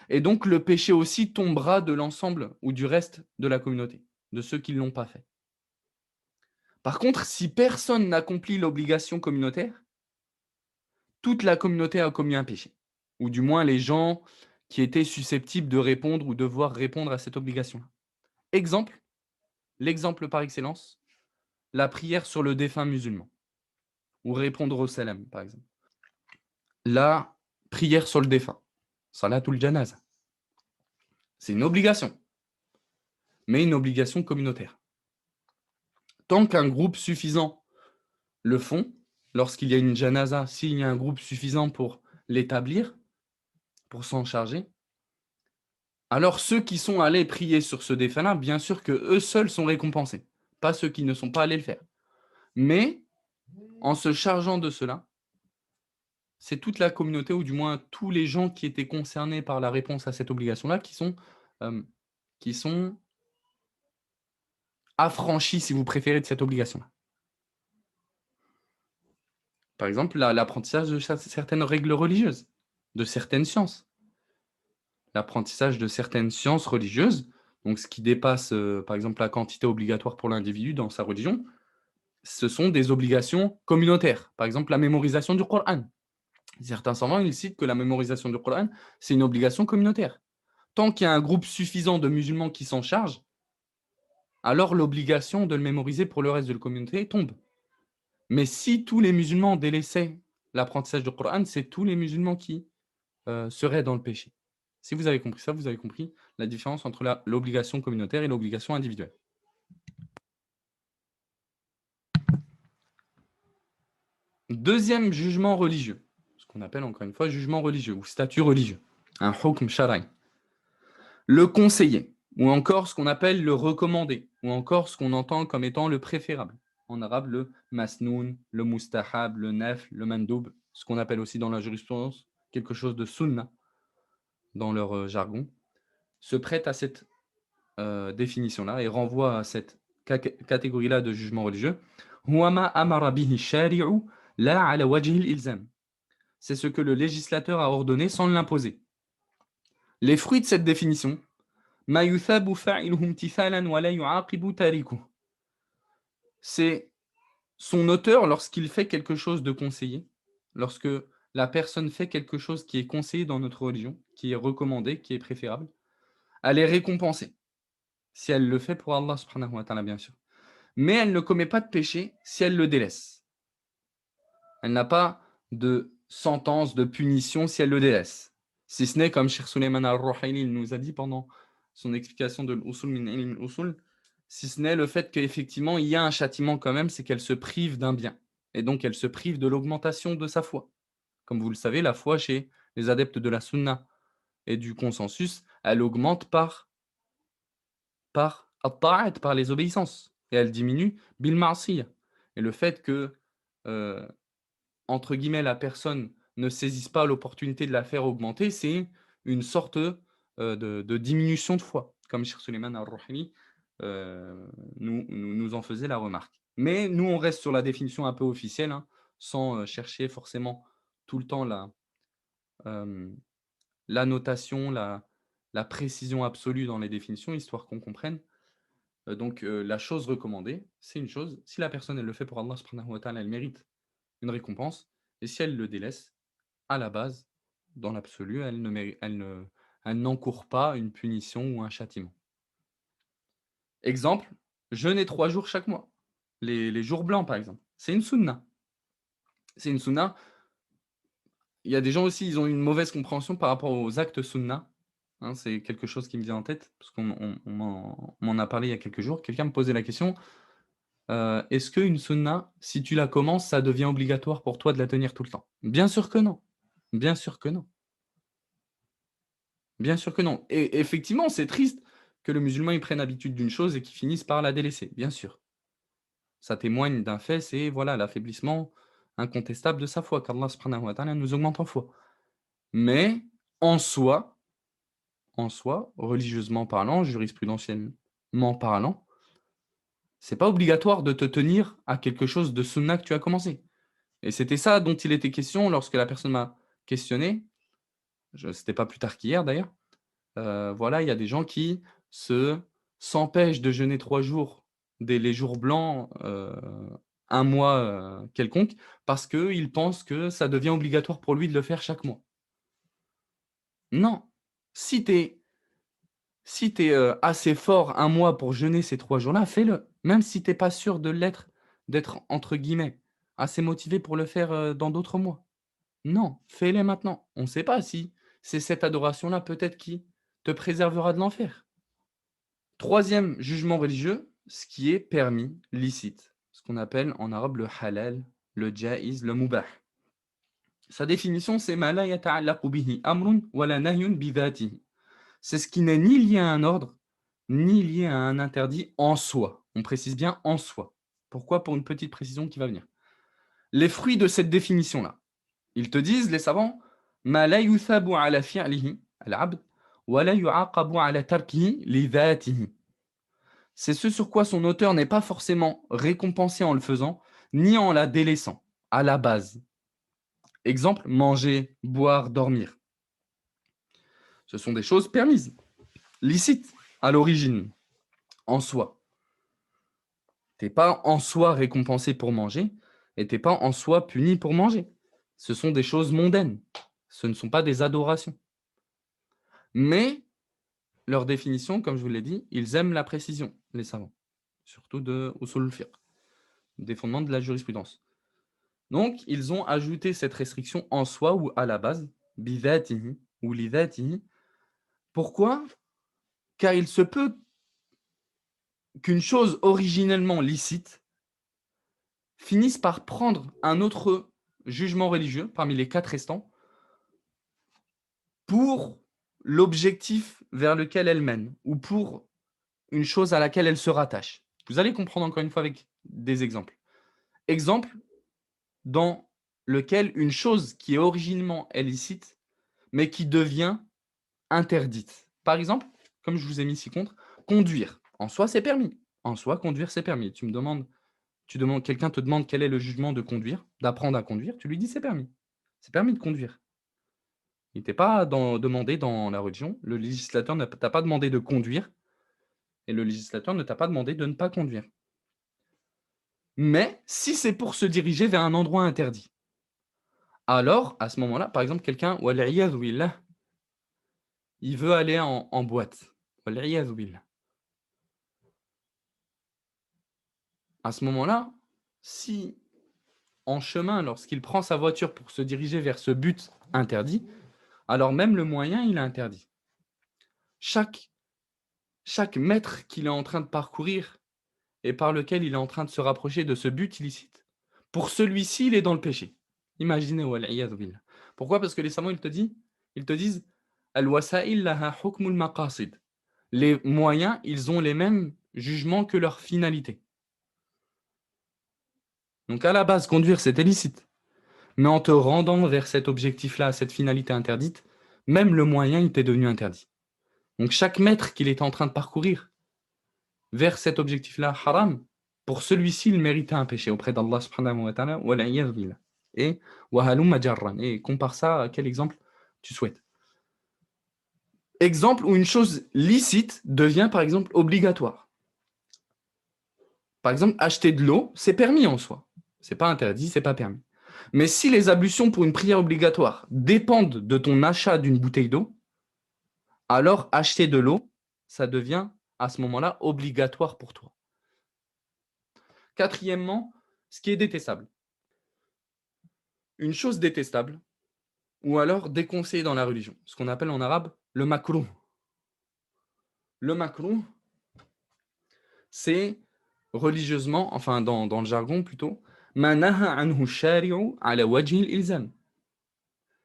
Et donc le péché aussi tombera de l'ensemble ou du reste de la communauté, de ceux qui ne l'ont pas fait. Par contre, si personne n'accomplit l'obligation communautaire, toute la communauté a commis un péché. Ou du moins les gens qui étaient susceptibles de répondre ou devoir répondre à cette obligation. Exemple, l'exemple par excellence, la prière sur le défunt musulman. Ou répondre au salam, par exemple. La prière sur le défunt. Salatul janaz. C'est une obligation. Mais une obligation communautaire. Tant qu'un groupe suffisant le font, lorsqu'il y a une janaza, s'il y a un groupe suffisant pour l'établir, pour s'en charger, alors ceux qui sont allés prier sur ce défunt-là, bien sûr que eux seuls sont récompensés, pas ceux qui ne sont pas allés le faire. Mais en se chargeant de cela, c'est toute la communauté, ou du moins tous les gens qui étaient concernés par la réponse à cette obligation-là, qui sont affranchis, si vous préférez, de cette obligation-là. Par exemple, l'apprentissage de certaines règles religieuses, de certaines sciences. L'apprentissage de certaines sciences religieuses, donc ce qui dépasse, par exemple, la quantité obligatoire pour l'individu dans sa religion, ce sont des obligations communautaires. Par exemple, la mémorisation du Coran. Certains savants, ils citent que la mémorisation du Coran, c'est une obligation communautaire. Tant qu'il y a un groupe suffisant de musulmans qui s'en charge, alors l'obligation de le mémoriser pour le reste de la communauté tombe. Mais si tous les musulmans délaissaient l'apprentissage du Coran, c'est tous les musulmans qui seraient dans le péché. Si vous avez compris ça, vous avez compris la différence entre l'obligation communautaire et l'obligation individuelle. Deuxième jugement religieux, ce qu'on appelle encore une fois jugement religieux ou statut religieux, un hukm shara'i. Le conseiller, ou encore ce qu'on appelle le recommandé, ou encore ce qu'on entend comme étant le préférable. En arabe, le masnoun, le mustahab, le nafl, le mandoub, ce qu'on appelle aussi dans la jurisprudence quelque chose de sunna, dans leur jargon, se prête à cette définition-là et renvoie à cette catégorie-là de jugement religieux. C'est ce que le législateur a ordonné sans l'imposer. Les fruits de cette définition, c'est son auteur lorsqu'il fait quelque chose de conseillé, lorsque la personne fait quelque chose qui est conseillé dans notre religion, qui est recommandé, qui est préférable, elle est récompensée. Si elle le fait pour Allah subhanahu wa ta'ala, bien sûr. Mais elle ne commet pas de péché si elle le délaisse. Elle n'a pas de sentence, de punition si elle le délaisse. Si ce n'est comme Cheikh Suleiman al-Ruhaili nous a dit pendant son explication de l'usul min ilm al-usul, si ce n'est le fait qu'effectivement il y a un châtiment quand même, c'est qu'elle se prive d'un bien. Et donc elle se prive de l'augmentation de sa foi. Comme vous le savez, la foi chez les adeptes de la sunna et du consensus, elle augmente par at-ta'at, par les obéissances. Et elle diminue bil ma'siyah. Et le fait que, entre guillemets, la personne ne saisisse pas l'opportunité de la faire augmenter, c'est une sorte de diminution de foi, comme Cheikh Suleiman al-Ruhani nous en faisait la remarque. Mais nous, on reste sur la définition un peu officielle, hein, sans chercher forcément tout le temps la notation, la précision absolue dans les définitions, histoire qu'on comprenne. Donc, la chose recommandée, c'est une chose. Si la personne, elle le fait pour Allah subhanahu wa ta'ala, elle mérite une récompense. Et si elle le délaisse, à la base, dans l'absolu, elle n'encourt pas une punition ou un châtiment. Exemple, jeûner 3 jours chaque mois. Les jours blancs, par exemple. C'est une sunna. C'est une sunna. Il y a des gens aussi, ils ont une mauvaise compréhension par rapport aux actes sunna. Hein, c'est quelque chose qui me vient en tête, parce qu'on m'en a parlé il y a quelques jours. Quelqu'un me posait la question, est-ce qu'une sunna, si tu la commences, ça devient obligatoire pour toi de la tenir tout le temps? Bien sûr que non. Bien sûr que non. Bien sûr que non. Et effectivement, c'est triste que le musulman il prenne habitude d'une chose et qu'il finisse par la délaisser, bien sûr. Ça témoigne d'un fait, c'est voilà, l'affaiblissement incontestable de sa foi, qu'Allah subhanahu wa ta'ala nous augmente en foi. Mais en soi, religieusement parlant, jurisprudentiellement parlant, c'est pas obligatoire de te tenir à quelque chose de sunna que tu as commencé. Et c'était ça dont il était question lorsque la personne m'a questionné. C'était pas plus tard qu'hier d'ailleurs. Voilà, il y a des gens qui s'empêchent de jeûner 3 jours dès les jours blancs, un mois quelconque, parce qu'il pense que ça devient obligatoire pour lui de le faire chaque mois. Non. Si tu es assez fort un mois pour jeûner ces 3 jours-là, fais-le. Même si tu n'es pas sûr de l'être, d'être entre guillemets assez motivé pour le faire dans d'autres mois. Non, fais-les maintenant. On ne sait pas si c'est cette adoration-là peut-être qui te préservera de l'enfer. Troisième jugement religieux, ce qui est permis, licite. Ce qu'on appelle en arabe le halal, le jaiz, le mubah. Sa définition, c'est ma la yata'allaqu bihi amrun wa la nahyun bi dhatihi. C'est ce qui n'est ni lié à un ordre, ni lié à un interdit en soi. On précise bien en soi. Pourquoi? Pour une petite précision qui va venir. Les fruits de cette définition-là. Ils te disent, les savants, ma la yuthabu ala fi'lihi al-'abd wa la yu'aqabu ala tarkihi li dhatihi. C'est ce sur quoi son auteur n'est pas forcément récompensé en le faisant, ni en la délaissant, à la base. Exemple, manger, boire, dormir. Ce sont des choses permises, licites à l'origine, en soi. Tu n'es pas en soi récompensé pour manger et tu n'es pas en soi puni pour manger. Ce sont des choses mondaines. Ce ne sont pas des adorations. Mais leur définition, comme je vous l'ai dit, ils aiment la précision, les savants, surtout de usul al-fiqh, des fondements de la jurisprudence. Donc, ils ont ajouté cette restriction en soi ou à la base, bidhatihi ou lidhatihi. Pourquoi? Car il se peut qu'une chose originellement licite finisse par prendre un autre jugement religieux parmi les 4 restants pour l'objectif vers lequel elle mène ou pour une chose à laquelle elle se rattache. Vous allez comprendre encore une fois avec des exemples. Exemple dans lequel une chose qui est originellement illicite, mais qui devient interdite. Par exemple, comme je vous ai mis ici contre, conduire. En soi, c'est permis. En soi, conduire, c'est permis. Quelqu'un te demande quel est le jugement de conduire, d'apprendre à conduire, tu lui dis c'est permis. C'est permis de conduire. Il n'était pas demandé dans la religion, le législateur ne t'a pas demandé de conduire, et le législateur ne t'a pas demandé de ne pas conduire. Mais si c'est pour se diriger vers un endroit interdit, alors, à ce moment-là, par exemple, quelqu'un, wal'iyadhu billah, il veut aller en boîte. Wal'iyadhu billah. À ce moment-là, si en chemin, lorsqu'il prend sa voiture pour se diriger vers ce but interdit, alors même le moyen, il est interdit. Chaque mètre qu'il est en train de parcourir et par lequel il est en train de se rapprocher de ce but illicite, pour celui-ci, il est dans le péché. Imaginez, wal'iyadhu billah. Pourquoi? Parce que les savants, ils te disent al-wasa'il laha hukmul maqasid. Les moyens, ils ont les mêmes jugements que leur finalité. Donc à la base, conduire, c'est illicite. Mais en te rendant vers cet objectif-là, cette finalité interdite, même le moyen, il t'est devenu interdit. Donc chaque mètre qu'il est en train de parcourir vers cet objectif-là, haram, pour celui-ci, il méritait un péché auprès d'Allah subhanahu wa ta'ala, wal'iyadhu billah. Et wahalumma jarran. Et compare ça à quel exemple tu souhaites. Exemple où une chose licite devient par exemple obligatoire. Par exemple, acheter de l'eau, c'est permis en soi. C'est pas interdit, c'est pas permis. Mais si les ablutions pour une prière obligatoire dépendent de ton achat d'une bouteille d'eau, alors acheter de l'eau, ça devient à ce moment-là obligatoire pour toi. Quatrièmement, ce qui est détestable. Une chose détestable, ou alors déconseillée dans la religion, ce qu'on appelle en arabe le makrouh. Le makrouh, c'est religieusement, enfin dans le jargon plutôt, ma naha anhu shari'u ala wajhi al-ilzam.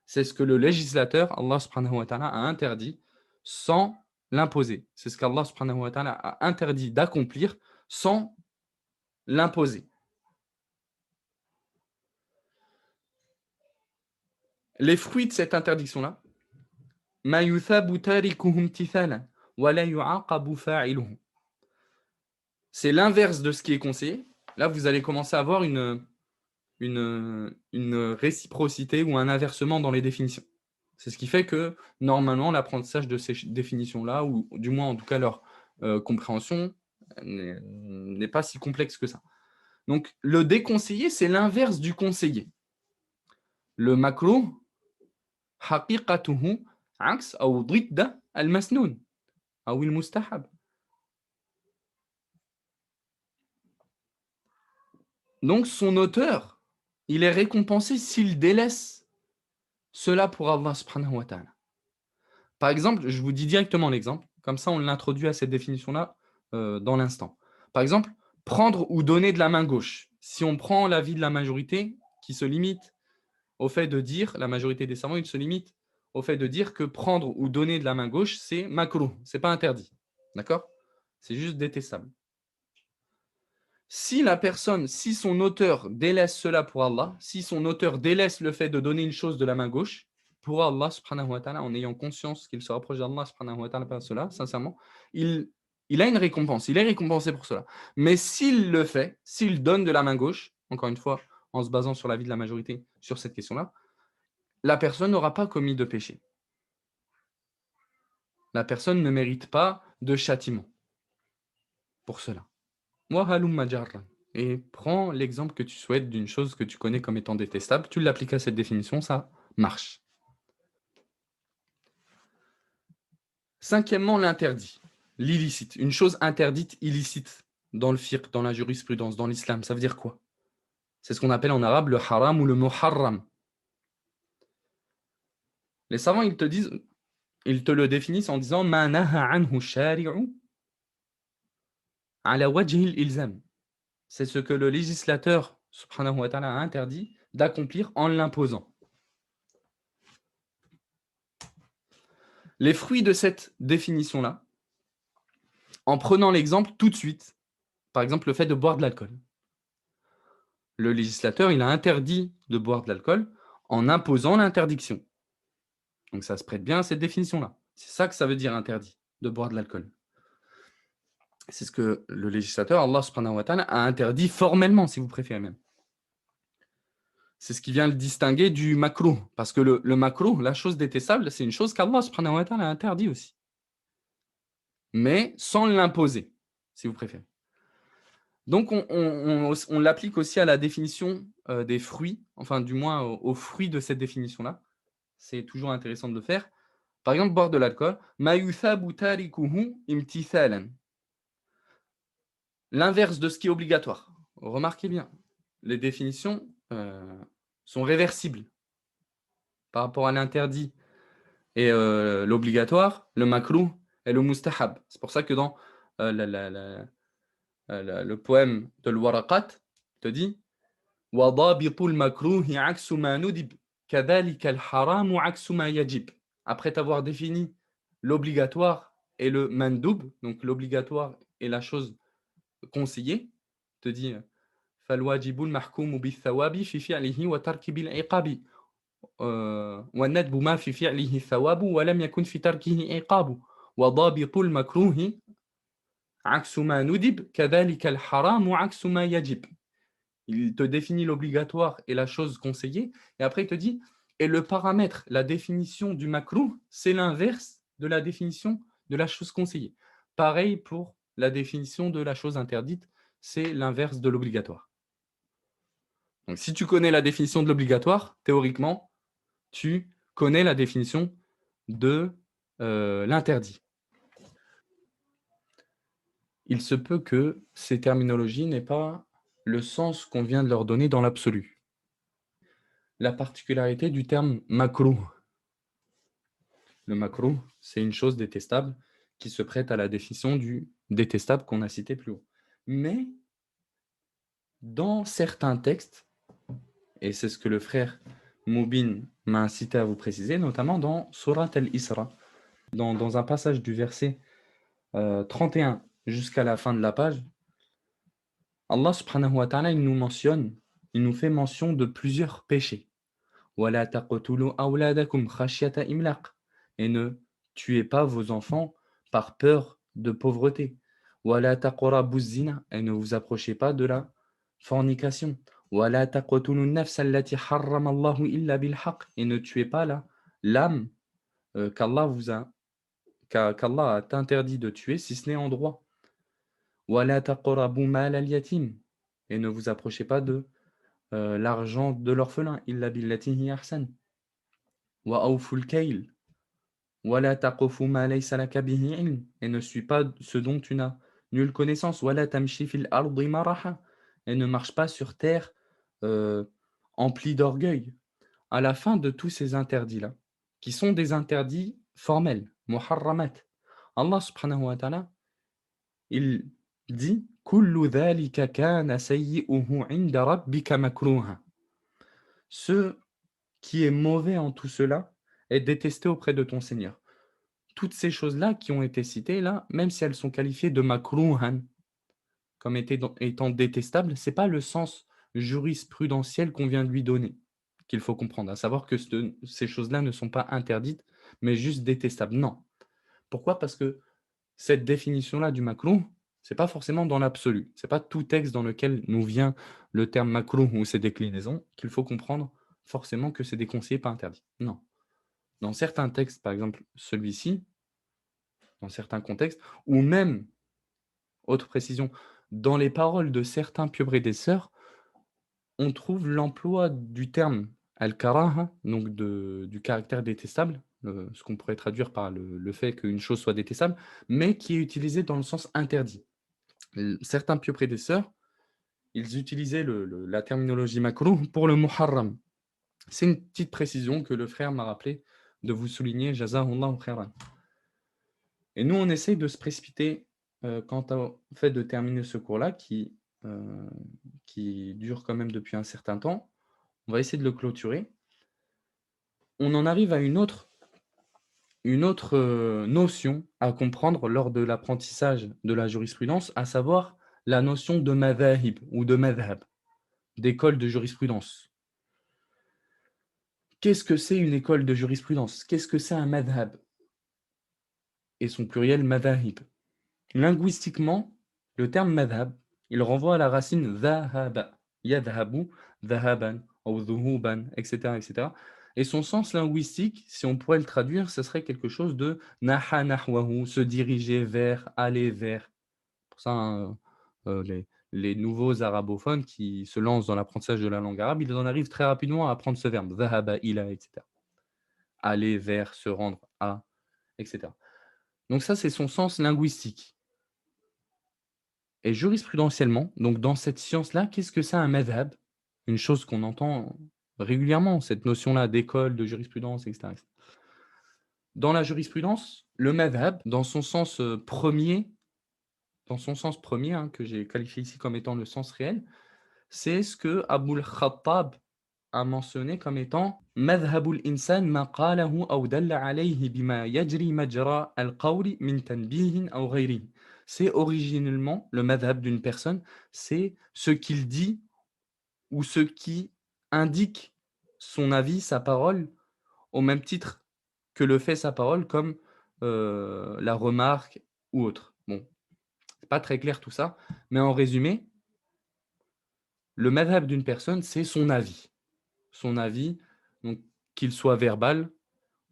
C'est ce que le législateur, Allah subhanahu wa ta'ala, a interdit sans l'imposer. C'est ce qu'Allah subhanahu wa ta'ala a interdit d'accomplir sans l'imposer. Les fruits de cette interdiction-là, ma yuthabu tarikuhu imtithalan wa la yu'aqabu fa'iluhu. C'est l'inverse de ce qui est conseillé. Là, vous allez commencer à avoir une réciprocité ou un inversement dans les définitions. C'est ce qui fait que, normalement, l'apprentissage de ces définitions-là, ou du moins, en tout cas, leur compréhension, n'est pas si complexe que ça. Donc, le déconseillé, c'est l'inverse du conseillé. Le makruh, haqiqatuhu, aks ou dridda al-masnoun, ou al-mustahab. Donc, son auteur, il est récompensé s'il délaisse cela pour Allah subhanahu wa ta'ala. Par exemple, je vous dis directement l'exemple, comme ça on l'introduit à cette définition-là dans l'instant. Par exemple, prendre ou donner de la main gauche. Si on prend l'avis de la majorité qui se limite au fait de dire, la majorité des savants, ils se limitent au fait de dire que prendre ou donner de la main gauche, c'est makruh, c'est pas interdit. D'accord? C'est juste détestable. Si la personne, si son auteur délaisse cela pour Allah, si son auteur délaisse le fait de donner une chose de la main gauche, pour Allah subhanahu wa ta'ala, en ayant conscience qu'il se rapproche d'Allah subhanahu wa ta'ala par cela, sincèrement, il a une récompense, il est récompensé pour cela. Mais s'il le fait, s'il donne de la main gauche, encore une fois, en se basant sur l'avis de la majorité sur cette question-là, la personne n'aura pas commis de péché. La personne ne mérite pas de châtiment pour cela. Et prends l'exemple que tu souhaites d'une chose que tu connais comme étant détestable, tu l'appliques à cette définition, ça marche. Cinquièmement, l'interdit, l'illicite. Une chose interdite, illicite, dans le fiqh, dans la jurisprudence, dans l'islam, ça veut dire quoi? C'est ce qu'on appelle en arabe le haram ou le muharram. Les savants, ils te le définissent en disant ma naha anhu shari'u ala wajhi al-ilzam. C'est ce que le législateur subhanahu wa ta'ala a interdit d'accomplir en l'imposant. Les fruits de cette définition-là, en prenant l'exemple tout de suite, par exemple le fait de boire de l'alcool. Le législateur, il a interdit de boire de l'alcool en imposant l'interdiction. Donc ça se prête bien à cette définition-là. C'est ça que ça veut dire interdit, de boire de l'alcool. C'est ce que le législateur, Allah subhanahu wa ta'ala, a interdit formellement, si vous préférez même. C'est ce qui vient le distinguer du makruh. Parce que le makruh, la chose détestable, c'est une chose qu'Allah subhanahu wa ta'ala a interdit aussi. Mais sans l'imposer, si vous préférez. Donc, on l'applique aussi à la définition des fruits, enfin du moins aux fruits de cette définition-là. C'est toujours intéressant de le faire. Par exemple, boire de l'alcool. Ma yuthabu tarikuhu imtithalan. L'inverse de ce qui est obligatoire. Remarquez bien, les définitions sont réversibles par rapport à l'interdit et l'obligatoire, le makruh et le mustahab. C'est pour ça que dans le poème de l'Waraqat te dit وَضَابِطُ الْمَكْرُوهِ عَكْسُ مَا نُدِبْ كَذَلِكَ الْحَرَامُ عَكْسُ مَا يَجِبْ. Après t'avoir défini l'obligatoire et le mandoub, donc l'obligatoire et la chose conseillée, te dit فَالْوَاجِبُ الْمَحْكُومُ بِالثَّوَابِ فِي فِعْلِهِ وَتَرْكِ بِالْعِقَابِ وَالنَّدْبُ مَا فِي فِعْلِهِ الثَّوَابُ وَلَمْ يَكُنْ فِي تَرْكِهِ عِقَابُ وَضَابِطُ الْمَكْرُوهِ عَكْسُ مَا نُدِبْ كَذَلِكَ الْحَرَامُ عَكْسُ مَا يَجِبْ. Il te définit l'obligatoire et la chose conseillée, et après il te dit, et le paramètre, la définition du makruh, c'est l'inverse de la définition de la chose conseillée. Pareil pour la définition de la chose interdite, c'est l'inverse de l'obligatoire. Donc si tu connais la définition de l'obligatoire, théoriquement, tu connais la définition de l'interdit. Il se peut que ces terminologies n'aient pas le sens qu'on vient de leur donner dans l'absolu. La particularité du terme makruh. Le makruh, c'est une chose détestable qui se prête à la définition du détestable qu'on a cité plus haut. Mais dans certains textes, et c'est ce que le frère Moubin m'a incité à vous préciser, notamment dans Surat al-Isra, dans un passage du verset 31 jusqu'à la fin de la page, Allah subhanahu wa ta'ala, il nous fait mention de plusieurs péchés. وَلَا تَقْتُلُوا أَوْلَادَكُمْ خَشْيَةَ إِمْلَاقٍ. Et ne tuez pas vos enfants par peur de pauvreté. وَلَا تَقْرَبُوا الزِّنَا. Et ne vous approchez pas de la fornication. وَلَا تَقْتُلُوا النَّفْسَ الَّتِي حَرَّمَ اللَّهُ إِلَّا بِالْحَقِّ. Et ne tuez pas l'âme qu'Allah a interdit de tuer si ce n'est en droit. وَلَا تَقْرَبُوا مَالَ الْيَتِيمِ. Et ne vous approchez pas de l'argent de l'orphelin. إِلَّا بِالَّتِي هِيَ أَحْسَنُ. وَأَوْفُوا الْكَيْلَ. وَلَا تَقْفُ مَا لَيْسَ لَكَ بِهِ عِلْمٌ. Et ne suis pas ce dont tu n'as nulle connaissance. وَلَا تَمْشِ فِي الْأَرْضِ مَرَحًا. Et ne marche pas sur terre euh, emplie d'orgueil. À la fin de tous ces interdits-là, qui sont des interdits formels, muharramat, Allah subhanahu wa ta'ala, il dit كُلُّ ذَلِكَ كَانَ سَيِّئُهُ عِنْدَ رَبِّكَ مَكْرُوهًا. Ce qui est mauvais en tout cela est détesté auprès de ton Seigneur. Toutes ces choses-là qui ont été citées là, même si elles sont qualifiées de makruhan, comme étant détestables, ce n'est pas le sens jurisprudentiel qu'on vient de lui donner qu'il faut comprendre, à savoir que ces choses-là ne sont pas interdites, mais juste détestables. Non. Pourquoi? Parce que cette définition-là du makruh, ce n'est pas forcément dans l'absolu. Ce n'est pas tout texte dans lequel nous vient le terme makruh ou ses déclinaisons qu'il faut comprendre forcément que c'est déconseillé, pas interdit. Non. Dans certains textes, par exemple celui-ci, dans certains contextes, ou même, autre précision, dans les paroles de certains pieux prédécesseurs, on trouve l'emploi du terme al-karaha, donc du caractère détestable, ce qu'on pourrait traduire par le fait qu'une chose soit détestable, mais qui est utilisé dans le sens interdit. Certains pieux prédécesseurs, ils utilisaient la terminologie makruh pour le muharram. C'est une petite précision que le frère m'a rappelé de vous souligner, jazahullahu khairan. Et nous, on essaye de se précipiter quant au fait de terminer ce cours-là, qui dure quand même depuis un certain temps. On va essayer de le clôturer. On en arrive à une autre notion à comprendre lors de l'apprentissage de la jurisprudence, à savoir la notion de madhahib ou de madhab, d'école de jurisprudence. Qu'est-ce que c'est une école de jurisprudence? Qu'est-ce que c'est un madhab? Et son pluriel madhahib. Linguistiquement, le terme madhab, il renvoie à la racine dhahaba, yadhabu, dhahaban, ou dhuhuban, etc., etc. Et son sens linguistique, si on pourrait le traduire, ce serait quelque chose de naha nahwahu, se diriger vers, aller vers. Pour ça, hein, les nouveaux arabophones qui se lancent dans l'apprentissage de la langue arabe, ils en arrivent très rapidement à apprendre ce verbe, dhahaba, ila, etc. Aller vers, se rendre à, etc. Donc ça, c'est son sens linguistique. Et jurisprudentiellement, donc dans cette science-là, qu'est-ce que c'est un madhab? Une chose qu'on entend régulièrement, cette notion-là d'école, de jurisprudence, etc. Dans la jurisprudence, le madhab, dans son sens premier, hein, que j'ai qualifié ici comme étant le sens réel, c'est ce que Abul Khattab a mentionné comme étant madhabul insan ma qalahu aw dalla alayhi bima yajri majra al-qawli min tanbihin aw ghayrihi. C'est originellement le madhab d'une personne, c'est ce qu'il dit ou ce qui indique son avis, sa parole, au même titre que le fait sa parole, comme la remarque ou autre. Bon, c'est pas très clair tout ça, mais en résumé, le madhab d'une personne, c'est son avis. Son avis, donc qu'il soit verbal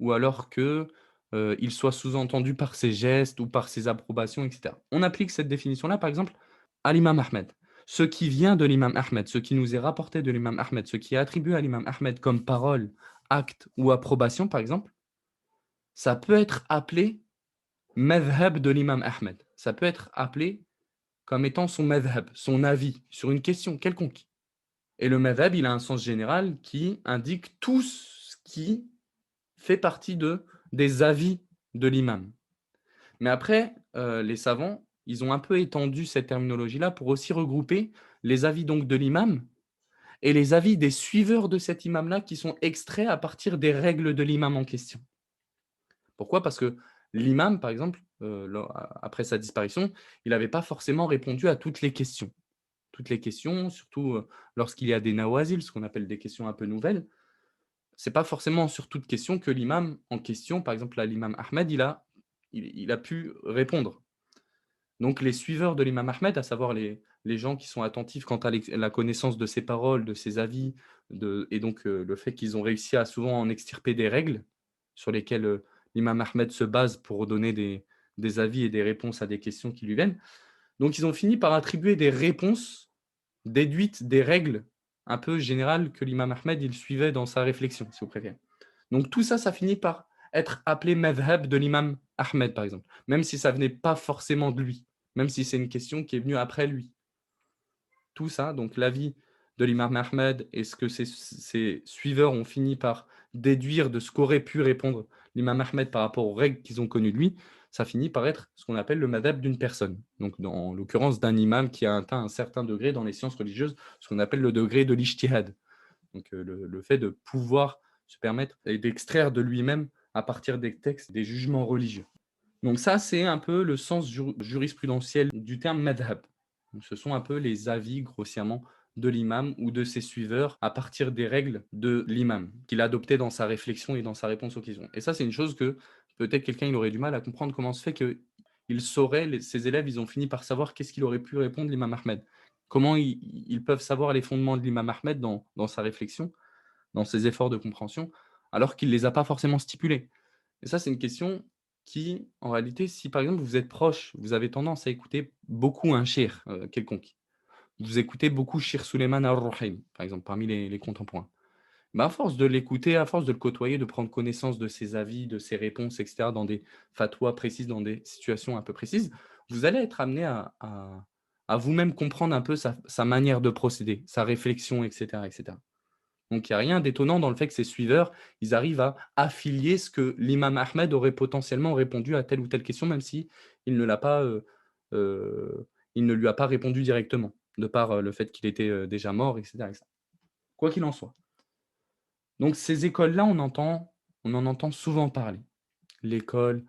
ou alors que il soit sous-entendu par ses gestes ou par ses approbations, etc. On applique cette définition-là, par exemple, à l'imam Ahmed. Ce qui vient de l'imam Ahmed, ce qui nous est rapporté de l'imam Ahmed, ce qui est attribué à l'imam Ahmed comme parole, acte ou approbation, par exemple, ça peut être appelé madhab de l'imam Ahmed. Ça peut être appelé comme étant son madhab, son avis sur une question quelconque. Et le madhab, il a un sens général qui indique tout ce qui fait partie des avis de l'imam. Mais après, les savants, ils ont un peu étendu cette terminologie-là pour aussi regrouper les avis donc de l'imam et les avis des suiveurs de cet imam-là qui sont extraits à partir des règles de l'imam en question. Pourquoi? Parce que l'imam, par exemple, après sa disparition, il n'avait pas forcément répondu à toutes les questions. Toutes les questions, surtout lorsqu'il y a des nawazil, ce qu'on appelle des questions un peu nouvelles, c'est pas forcément sur toute question que l'imam en question, par exemple là, l'imam Ahmed, il a pu répondre. Donc les suiveurs de l'imam Ahmed, à savoir les gens qui sont attentifs quant à la connaissance de ses paroles, de ses avis, et donc le fait qu'ils ont réussi à souvent en extirper des règles sur lesquelles l'imam Ahmed se base pour donner des avis et des réponses à des questions qui lui viennent. Donc ils ont fini par attribuer des réponses déduites des règles un peu générales que l'imam Ahmed il suivait dans sa réflexion, si vous préférez. Donc tout ça, ça finit par être appelé madhab de l'imam Ahmed, par exemple, même si ça venait pas forcément de lui, même si c'est une question qui est venue après lui. Tout ça, donc l'avis de l'imam Ahmed et ce que ses suiveurs ont fini par déduire de ce qu'aurait pu répondre l'imam Ahmed par rapport aux règles qu'ils ont connues de lui, ça finit par être ce qu'on appelle le madhab d'une personne. Donc, en l'occurrence, d'un imam qui a atteint un certain degré dans les sciences religieuses, ce qu'on appelle le degré de l'ijtihad. Donc, le fait de pouvoir se permettre d'extraire de lui-même, à partir des textes, des jugements religieux. Donc ça, c'est un peu le sens jurisprudentiel du terme madhab. Donc, ce sont un peu les avis, grossièrement, de l'imam ou de ses suiveurs à partir des règles de l'imam qu'il a adoptées dans sa réflexion et dans sa réponse aux questions. Et ça, c'est une chose que peut-être quelqu'un il aurait du mal à comprendre comment se fait qu'il saurait, ses élèves, ils ont fini par savoir qu'est-ce qu'il aurait pu répondre l'imam Ahmed. Comment ils peuvent savoir les fondements de l'imam Ahmed dans sa réflexion, dans ses efforts de compréhension, alors qu'il ne les a pas forcément stipulés. Et ça, c'est une question qui, en réalité, si par exemple vous êtes proche, vous avez tendance à écouter beaucoup un cheikh quelconque, vous écoutez beaucoup Cheikh Souleymane Al-Ruhaym, par exemple, parmi les contemporains. Ben, à force de l'écouter, à force de le côtoyer, de prendre connaissance de ses avis, de ses réponses, etc., dans des fatwas précises, dans des situations un peu précises, vous allez être amené à vous-même comprendre un peu sa manière de procéder, sa réflexion, etc., etc. Donc, il n'y a rien d'étonnant dans le fait que ses suiveurs, ils arrivent à affilier ce que l'imam Ahmed aurait potentiellement répondu à telle ou telle question, même si il ne l'a pas, il ne lui a pas répondu directement, de par le fait qu'il était déjà mort, etc., etc. Quoi qu'il en soit. Donc, ces écoles-là, on en entend souvent parler. L'école,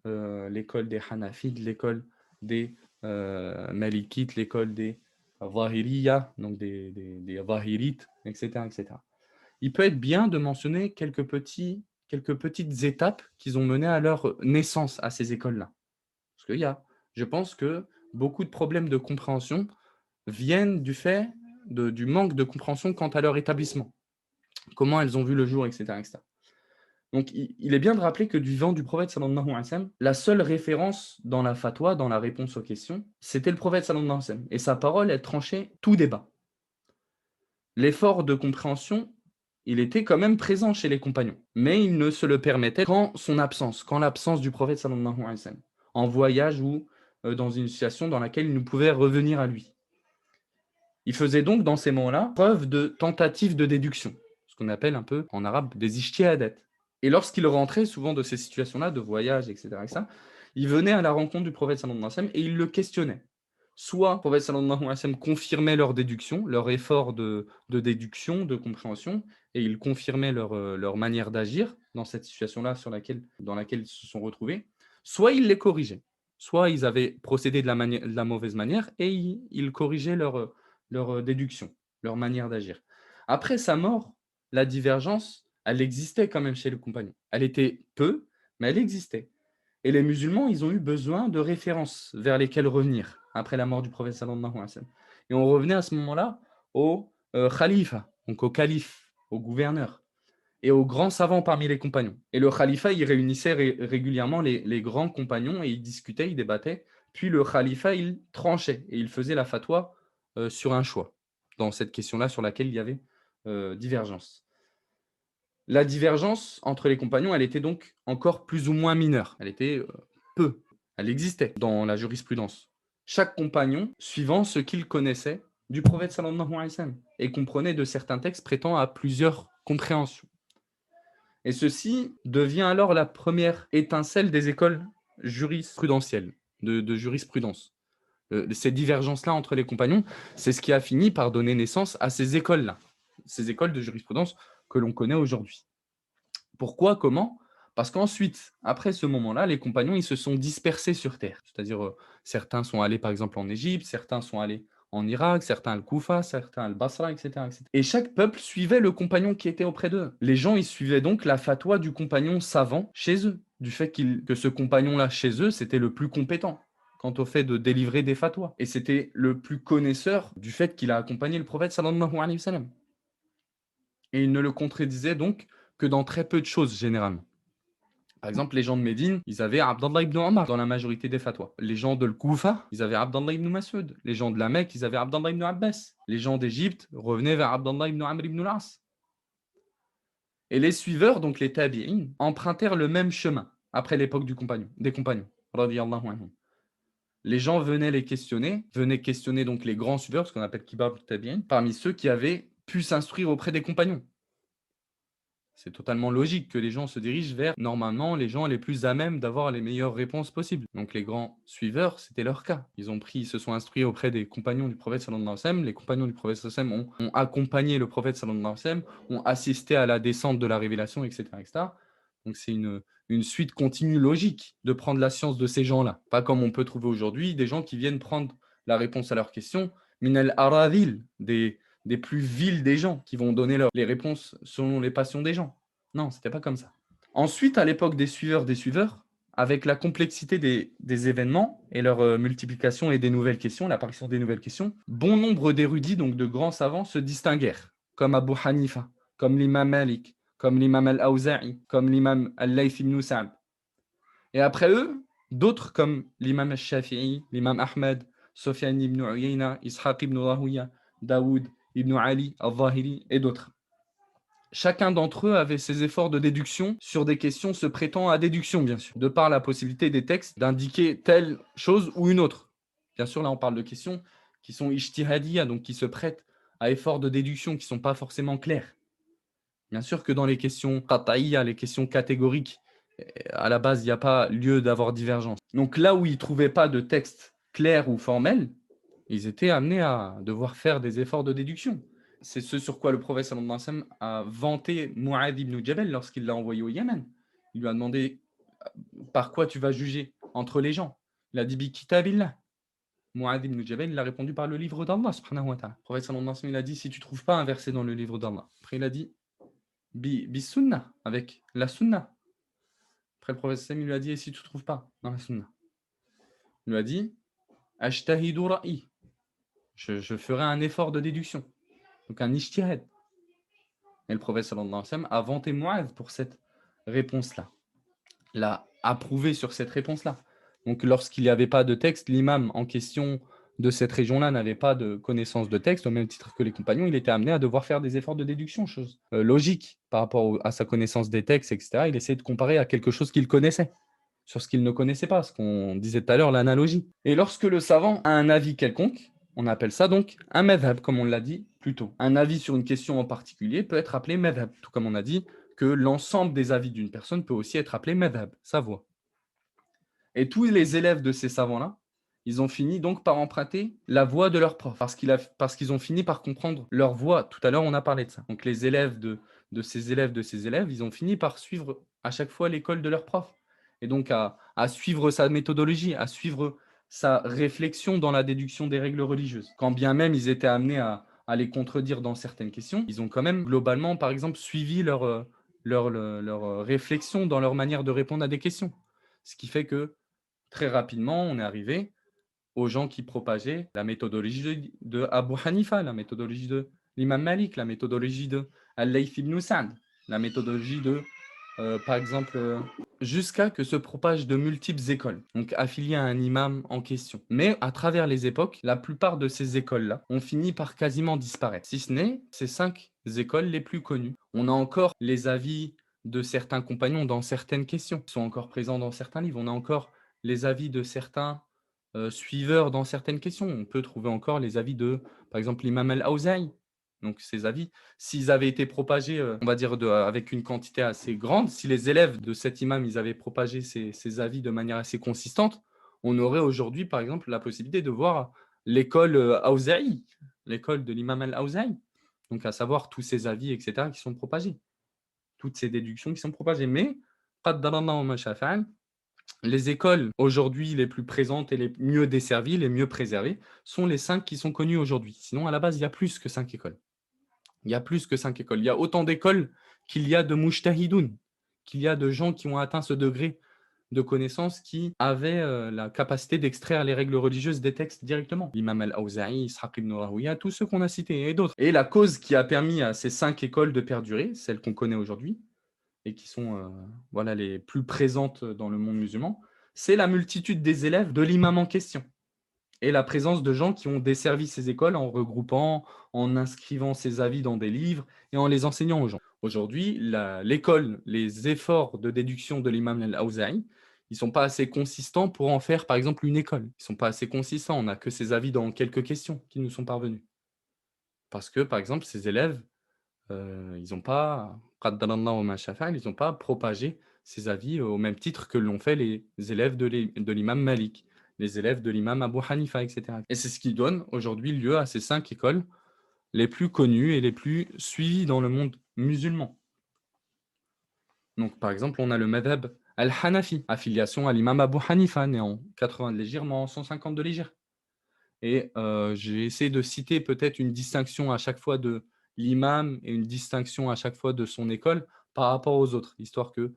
l'école des Hanafites, l'école des Malikites, l'école des Zahiriya, donc des Zahirites, etc., etc. Il peut être bien de mentionner quelques petites étapes qu'ils ont menées à leur naissance à ces écoles-là. Parce je pense que beaucoup de problèmes de compréhension viennent du fait du manque de compréhension quant à leur établissement, comment elles ont vu le jour, etc., etc. Donc, il est bien de rappeler que du vivant du prophète sallallahu alayhi wa sallam, la seule référence dans la fatwa, dans la réponse aux questions, c'était le prophète sallallahu alayhi wa sallam. Et sa parole, elle tranchait tout débat. L'effort de compréhension, il était quand même présent chez les compagnons, mais il ne se le permettait qu'en son absence, qu'en l'absence du prophète sallallahu alayhi wa sallam, en voyage ou dans une situation dans laquelle il ne pouvait revenir à lui. Il faisait donc dans ces moments-là preuve de tentative de déduction, ce qu'on appelle un peu en arabe des ijtihadat. Et lorsqu'il rentrait souvent de ces situations-là, de voyage, etc., il venait à la rencontre du prophète sallallahu alayhi wa sallam et il le questionnait. Soit le prophète sallallahu alayhi wa sallam confirmait leur déduction, leur effort de déduction, de compréhension, et il confirmait leur manière d'agir dans cette situation-là dans laquelle ils se sont retrouvés, soit il les corrigeait. Soit ils avaient procédé de la mauvaise manière et ils corrigeaient leur déduction, leur manière d'agir. Après sa mort, la divergence, elle existait quand même chez les compagnons. Elle était peu, mais elle existait. Et les musulmans, ils ont eu besoin de références vers lesquelles revenir après la mort du prophète sallallahu alayhi wa sallam. Et on revenait à ce moment-là au khalifa, donc au calife, au gouverneur, et aux grands savants parmi les compagnons. Et le khalifa, il réunissait régulièrement les grands compagnons et ils discutaient, ils débattaient. Puis le khalifa, il tranchait et il faisait la fatwa sur un choix, dans cette question-là sur laquelle il y avait divergence. La divergence entre les compagnons, elle était donc encore plus ou moins mineure. Elle était peu. Elle existait dans la jurisprudence. Chaque compagnon, suivant ce qu'il connaissait du prophète sallallahu alayhi wa sallam, et comprenait de certains textes prêtant à plusieurs compréhensions. Et ceci devient alors la première étincelle des écoles jurisprudentielles, de jurisprudence. Ces divergences-là entre les compagnons, c'est ce qui a fini par donner naissance à ces écoles-là, ces écoles de jurisprudence que l'on connaît aujourd'hui. Pourquoi? Comment? Parce qu'ensuite, après ce moment-là, les compagnons ils se sont dispersés sur terre. C'est-à-dire, certains sont allés par exemple en Égypte, certains sont allés en Irak, certains Al-Koufa, certains Al-Basra, etc., etc. Et chaque peuple suivait le compagnon qui était auprès d'eux. Les gens, ils suivaient donc la fatwa du compagnon savant chez eux, du fait que ce compagnon-là, chez eux, c'était le plus compétent quant au fait de délivrer des fatwas. Et c'était le plus connaisseur du fait qu'il a accompagné le prophète sallallahu alayhi wa sallam. Et il ne le contredisait donc que dans très peu de choses, généralement. Par exemple, les gens de Médine, ils avaient Abdallah ibn Omar dans la majorité des fatwas. Les gens de Koufa, ils avaient Abdallah ibn Mas'ud. Les gens de la Mecque, ils avaient Abdallah ibn Abbas. Les gens d'Égypte revenaient vers Abdallah ibn Amr ibn al-As. Et les suiveurs, donc les tabi'in, empruntèrent le même chemin après l'époque des compagnons. Radiyallahu anhum. Les gens venaient questionner donc les grands suiveurs, ce qu'on appelle kibar tabi'in, parmi ceux qui avaient pu s'instruire auprès des compagnons. C'est totalement logique que les gens se dirigent vers, normalement, les gens les plus à même d'avoir les meilleures réponses possibles. Donc les grands suiveurs, c'était leur cas. Ils se sont instruits auprès des compagnons du prophète sallallahu alayhi wa sallam. Les compagnons du prophète sallallahu alayhi wa sallam ont accompagné le prophète sallallahu alayhi wa sallam, ont assisté à la descente de la révélation, etc., etc. Donc c'est une suite continue logique de prendre la science de ces gens-là. Pas comme on peut trouver aujourd'hui des gens qui viennent prendre la réponse à leurs questions, minal aradil, des plus vils des gens qui vont donner les réponses selon les passions des gens. Non, c'était pas comme ça. Ensuite, à l'époque des suiveurs, avec la complexité des événements et leur multiplication et des nouvelles questions, l'apparition des nouvelles questions, bon nombre d'érudits, donc de grands savants, se distinguèrent, comme Abu Hanifa, comme l'imam Malik, comme l'imam Al-Awza'i, comme l'imam Al-Layth ibn Sa'd. Et après eux, d'autres comme l'imam Al-Shafi'i, l'imam Ahmed, Sufyan ibn Uyayna, Ishaq ibn Rahuya, Daoud ibn Ali al-Zahiri et d'autres. Chacun d'entre eux avait ses efforts de déduction sur des questions se prêtant à déduction, bien sûr, de par la possibilité des textes d'indiquer telle chose ou une autre. Bien sûr, là, on parle de questions qui sont ijtihadiyya, donc qui se prêtent à efforts de déduction qui ne sont pas forcément clairs. Bien sûr que dans les questions qat'iyya, les questions catégoriques, à la base, il n'y a pas lieu d'avoir divergence. Donc là où ils ne trouvaient pas de texte clair ou formel, ils étaient amenés à devoir faire des efforts de déduction. C'est ce sur quoi le prophète sallallahu alayhi wa sallam a vanté Mu'adh ibn Jabal lorsqu'il l'a envoyé au Yémen. Il lui a demandé par quoi tu vas juger entre les gens. Il a dit bi kitabillah. Mu'adh ibn Jabal, il a répondu par le livre d'Allah subhanahu wa ta'ala. Le prophète sallallahu alayhi wa sallam, il a dit si tu ne trouves pas un verset dans le livre d'Allah. Après il a dit bi sunnah, avec la sunnah. Après le prophète sallallahu alayhi wa sallam, il lui a dit et si tu ne trouves pas dans la sunnah. Il lui a dit ajtahidu ra'i. Je ferai un effort de déduction. Donc un ijtihad. Et le prophète sallallahu alayhi wa sallam a vanté Mu'adh pour cette réponse-là. L'a approuvé sur cette réponse-là. Donc lorsqu'il n'y avait pas de texte, l'imam en question de cette région-là n'avait pas de connaissance de texte, au même titre que les compagnons, il était amené à devoir faire des efforts de déduction, chose logique par rapport à sa connaissance des textes, etc. Il essayait de comparer à quelque chose qu'il connaissait, sur ce qu'il ne connaissait pas, ce qu'on disait tout à l'heure, l'analogie. Et lorsque le savant a un avis quelconque, on appelle ça donc un madhab, comme on l'a dit plus tôt. Un avis sur une question en particulier peut être appelé madhab, tout comme on a dit que l'ensemble des avis d'une personne peut aussi être appelé madhab, sa voix. Et tous les élèves de ces savants-là, ils ont fini donc par emprunter la voix de leur prof, parce qu'ils ont fini par comprendre leur voix. Tout à l'heure, on a parlé de ça. Donc les élèves de ces élèves, ils ont fini par suivre à chaque fois l'école de leur prof. Et donc à suivre sa méthodologie, à suivre sa réflexion dans la déduction des règles religieuses. Quand bien même ils étaient amenés à les contredire dans certaines questions, ils ont quand même globalement, par exemple, suivi leur réflexion dans leur manière de répondre à des questions. Ce qui fait que très rapidement, on est arrivé aux gens qui propageaient la méthodologie de Abu Hanifa, la méthodologie de l'imam Malik, la méthodologie de Al-Layth ibn Sa'd, la méthodologie de, par exemple, jusqu'à que se propagent de multiples écoles, donc affiliées à un imam en question. Mais à travers les époques, la plupart de ces écoles-là ont fini par quasiment disparaître, si ce n'est ces 5 écoles les plus connues. On a encore les avis de certains compagnons dans certaines questions, qui sont encore présents dans certains livres. On a encore les avis de certains suiveurs dans certaines questions. On peut trouver encore les avis de, par exemple, l'imam Al-Awza'i. Donc ces avis, s'ils avaient été propagés, on va dire, avec une quantité assez grande, si les élèves de cet imam, ils avaient propagé ces avis de manière assez consistante, on aurait aujourd'hui, par exemple, la possibilité de voir l'école Awza'i, l'école de l'imam Al-Awza'i. Donc à savoir tous ces avis, etc., qui sont propagés. Toutes ces déductions qui sont propagées. Mais, qaddarallahu ma sha'afa'al, Les écoles aujourd'hui les plus présentes et les mieux desservies, les mieux préservées, sont les 5 qui sont connues aujourd'hui. Sinon, à la base, il y a plus que 5 écoles. Il y a plus que 5 écoles. Il y a autant d'écoles qu'il y a de mujtahidoun, qu'il y a de gens qui ont atteint ce degré de connaissance qui avaient la capacité d'extraire les règles religieuses des textes directement. L'imam al-Awza'i, Ishaq ibn Rahouyah, tous ceux qu'on a cités et d'autres. Et la cause qui a permis à ces 5 écoles de perdurer, celles qu'on connaît aujourd'hui, et qui sont voilà, les plus présentes dans le monde musulman, c'est la multitude des élèves de l'imam en question et la présence de gens qui ont desservi ces écoles en regroupant, en inscrivant ces avis dans des livres et en les enseignant aux gens. Aujourd'hui, l'école, les efforts de déduction de l'imam al-Awza'i, ils ne sont pas assez consistants pour en faire, par exemple, une école. Ils ne sont pas assez consistants. On n'a que ces avis dans quelques questions qui nous sont parvenus. Parce que, par exemple, ces élèves, ils n'ont pas, qaddarallahu ma shafa'al, ils n'ont pas propagé ces avis au même titre que l'ont fait les élèves de l'imam Malik, les élèves de l'imam Abu Hanifa, etc. Et c'est ce qui donne aujourd'hui lieu à ces 5 écoles les plus connues et les plus suivies dans le monde musulman. Donc, par exemple, on a le madhab al-Hanafi, affiliation à l'imam Abu Hanifa, né en 80 de l'Hégire, mort en 150 de l'Hégire. Et j'ai essayé de citer peut-être une distinction à chaque fois de l'imam et une distinction à chaque fois de son école par rapport aux autres, histoire que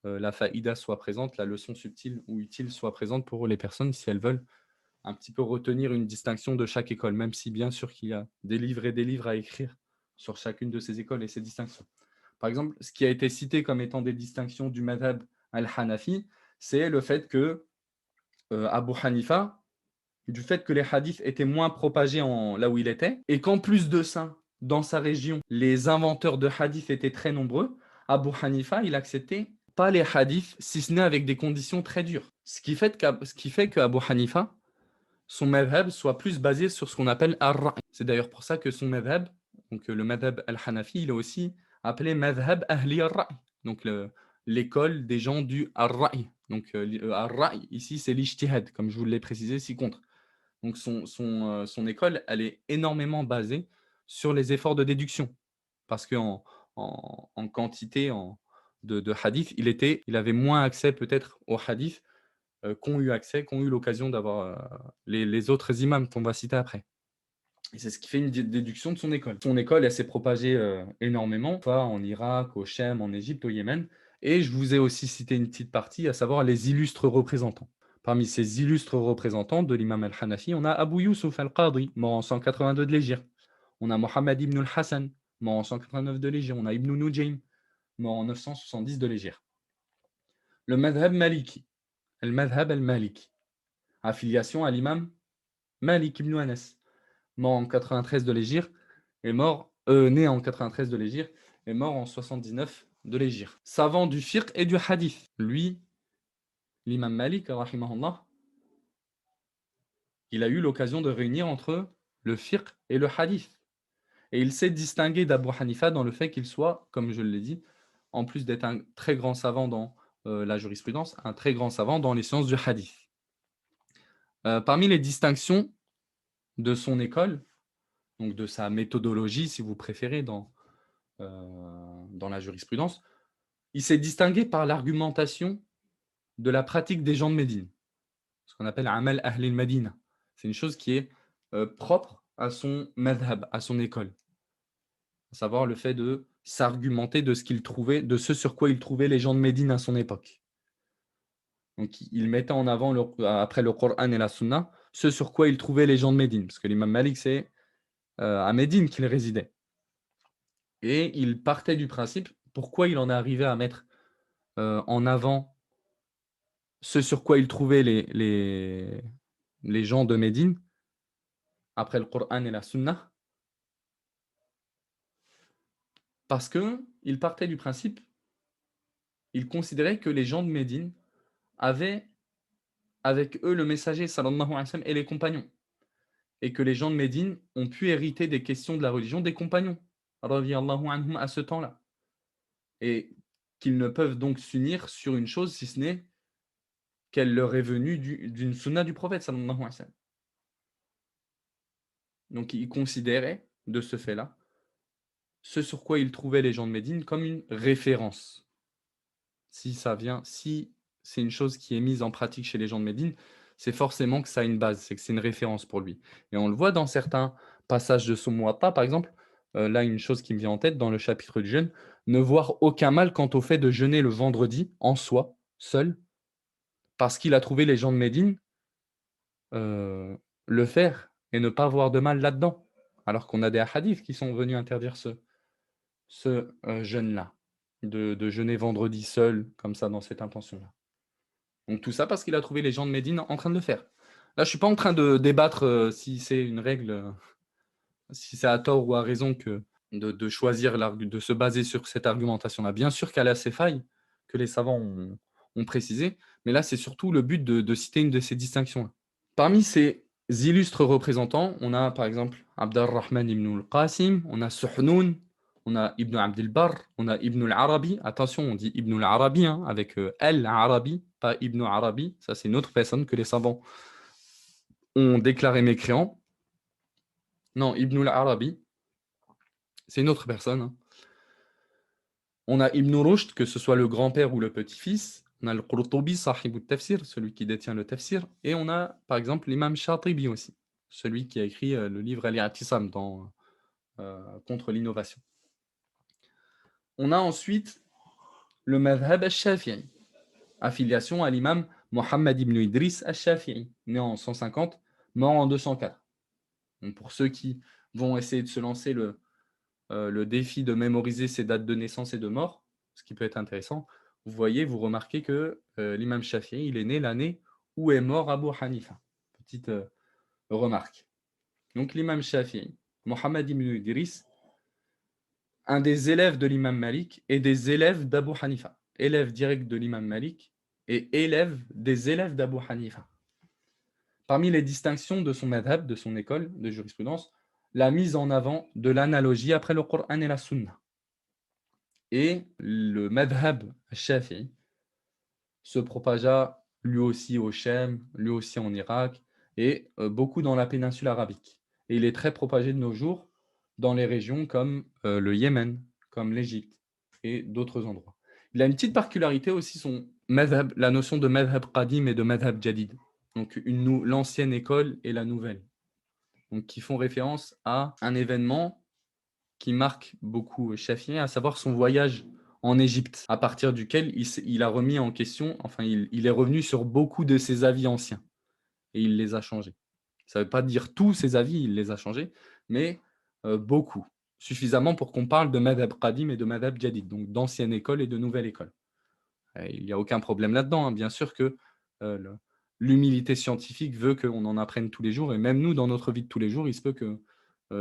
la faïda soit présente, la leçon subtile ou utile soit présente pour les personnes si elles veulent un petit peu retenir une distinction de chaque école, même si bien sûr qu'il y a des livres et des livres à écrire sur chacune de ces écoles et ces distinctions. Par exemple, ce qui a été cité comme étant des distinctions du madhab al-Hanafi, c'est le fait que Abu Hanifa, du fait que les hadiths étaient moins propagés là où il était, et qu'en plus de ça, dans sa région, les inventeurs de hadiths étaient très nombreux, Abu Hanifa, il acceptait pas les hadiths, si ce n'est avec des conditions très dures. Ce qui fait que Abu Hanifa, son madhab soit plus basé sur ce qu'on appelle ar-ra'i. C'est d'ailleurs pour ça que son madhab, donc le madhab al-Hanafi, il est aussi appelé madhab ahli ar-ra'i, donc l'école des gens du ar-ra'i. Donc ar-ra'i, ici, c'est l'ijtihad, comme je vous l'ai précisé ci-contre. Donc son école, elle est énormément basée sur les efforts de déduction. Parce qu'en en quantité de hadith, il avait moins accès peut-être aux hadiths qu'ont eu accès, qu'ont eu l'occasion d'avoir les autres imams qu'on va citer après. Et c'est ce qui fait une déduction de son école. Son école, elle s'est propagée énormément, soit en Irak, au Chem, en Égypte, au Yémen. Et je vous ai aussi cité une petite partie, à savoir les illustres représentants. Parmi ces illustres représentants de l'imam al-Hanafi, on a Abu Yusuf al-Qadri, mort en 182 de l'Hégire. On a Mohammed ibn al-Hassan, mort en 189 de l'Hégire. On a Ibn Nujaym, mort en 970 de l'Hégire. Le madhab maliki, al-madhab al-maliki, affiliation à l'imam Malik ibn Anas, mort en 93 de l'Hégire, né en 93 de l'Hégire, et mort en 79 de l'Hégire. Savant du fiqh et du hadith. Lui, l'imam Malik, rahimahullah, il a eu l'occasion de réunir entre le fiqh et le hadith. Et il s'est distingué d'Abu Hanifa dans le fait qu'il soit, comme je l'ai dit, en plus d'être un très grand savant dans la jurisprudence, un très grand savant dans les sciences du hadith. Parmi les distinctions de son école, donc de sa méthodologie, si vous préférez, dans la jurisprudence, il s'est distingué par l'argumentation de la pratique des gens de Médine, ce qu'on appelle Amal Ahl al-Madina. C'est une chose qui est propre à son madhab, à son école, à savoir le fait de s'argumenter de ce sur quoi il trouvait les gens de Médine à son époque. Donc il mettait en avant, après le Coran et la Sunna, ce sur quoi il trouvait les gens de Médine, parce que l'imam Malik, c'est à Médine qu'il résidait. Et il partait du principe, pourquoi il en est arrivé à mettre en avant ce sur quoi il trouvait les gens de Médine, après le Coran et la Sunna, parce qu'il partait du principe, il considérait que les gens de Médine avaient avec eux le messager sallallahu alayhi wa sallam et les compagnons, et que les gens de Médine ont pu hériter des questions de la religion des compagnons, radiyallahu anhum, à ce temps-là, et qu'ils ne peuvent donc s'unir sur une chose si ce n'est qu'elle leur est venue d'une sunna du prophète sallallahu alayhi wa sallam. Donc il considérait de ce fait-là ce sur quoi il trouvait les gens de Médine comme une référence. Si c'est une chose qui est mise en pratique chez les gens de Médine, c'est forcément que ça a une base, c'est que c'est une référence pour lui. Et on le voit dans certains passages de son Muwatta, par exemple, là, une chose qui me vient en tête dans le chapitre du jeûne, ne voir aucun mal quant au fait de jeûner le vendredi en soi, seul, parce qu'il a trouvé les gens de Médine le faire et ne pas voir de mal là-dedans. Alors qu'on a des hadiths qui sont venus interdire ce jeûne-là, de jeûner vendredi seul, comme ça, dans cette intention-là. Donc tout ça parce qu'il a trouvé les gens de Médine en train de le faire. Là, je ne suis pas en train de débattre si c'est une règle, si c'est à tort ou à raison que de choisir, de se baser sur cette argumentation-là. Bien sûr qu'elle a ses failles, que les savants ont précisé, mais là, c'est surtout le but de citer une de ces distinctions-là. Parmi ces illustres représentants, on a par exemple Abd al-Rahman ibn al-Qasim, on a Suhnoun, on a Ibn Abd al-Barr, on a Ibn al-Arabi. Attention, on dit Ibn al-Arabi hein, avec al-Arabi, pas Ibn Arabi. Ça, c'est une autre personne que les savants ont déclaré mécréant. Non, Ibn al-Arabi, c'est une autre personne. Hein. On a Ibn Rushd, que ce soit le grand-père ou le petit-fils. On a le Qurtubi, sahib al-Tafsir, celui qui détient le tafsir. Et on a, par exemple, l'imam Shatibi aussi, celui qui a écrit le livre Al-I'tisam contre l'innovation. On a ensuite le madhab al-Shafi'i, affiliation à l'imam Mohammed ibn Idris al-Shafi'i, né en 150, mort en 204. Donc pour ceux qui vont essayer de se lancer le défi de mémoriser ses dates de naissance et de mort, ce qui peut être intéressant, vous remarquez que l'imam Shafi'i, il est né l'année où est mort Abu Hanifa. Petite remarque. Donc l'imam Shafi'i, Mohammed ibn Idris, un des élèves de l'imam Malik et des élèves d'Abu Hanifa. Élève direct de l'imam Malik et élève des élèves d'Abu Hanifa. Parmi les distinctions de son madhab, de son école de jurisprudence, la mise en avant de l'analogie après le Coran et la Sunna. Et le madhab shafi'i se propagea lui aussi au Chem, lui aussi en Irak, et beaucoup dans la péninsule arabique. Et il est très propagé de nos jours dans les régions comme le Yémen, comme l'Égypte et d'autres endroits. Il a une petite particularité aussi, son madhab, la notion de madhab qadim et de madhab jadid. Donc l'ancienne école et la nouvelle. Donc qui font référence à un événement qui marque beaucoup Shafi'i, à savoir son voyage en Égypte, à partir duquel il a remis en question, enfin il est revenu sur beaucoup de ses avis anciens et il les a changés. Ça ne veut pas dire tous ses avis, il les a changés, mais beaucoup, suffisamment pour qu'on parle de madhab qadim et de madhab jadid, donc d'ancienne école et de nouvelle école. Et il n'y a aucun problème là-dedans, hein. Bien sûr que l'humilité scientifique veut qu'on en apprenne tous les jours, et même nous, dans notre vie de tous les jours, il se peut que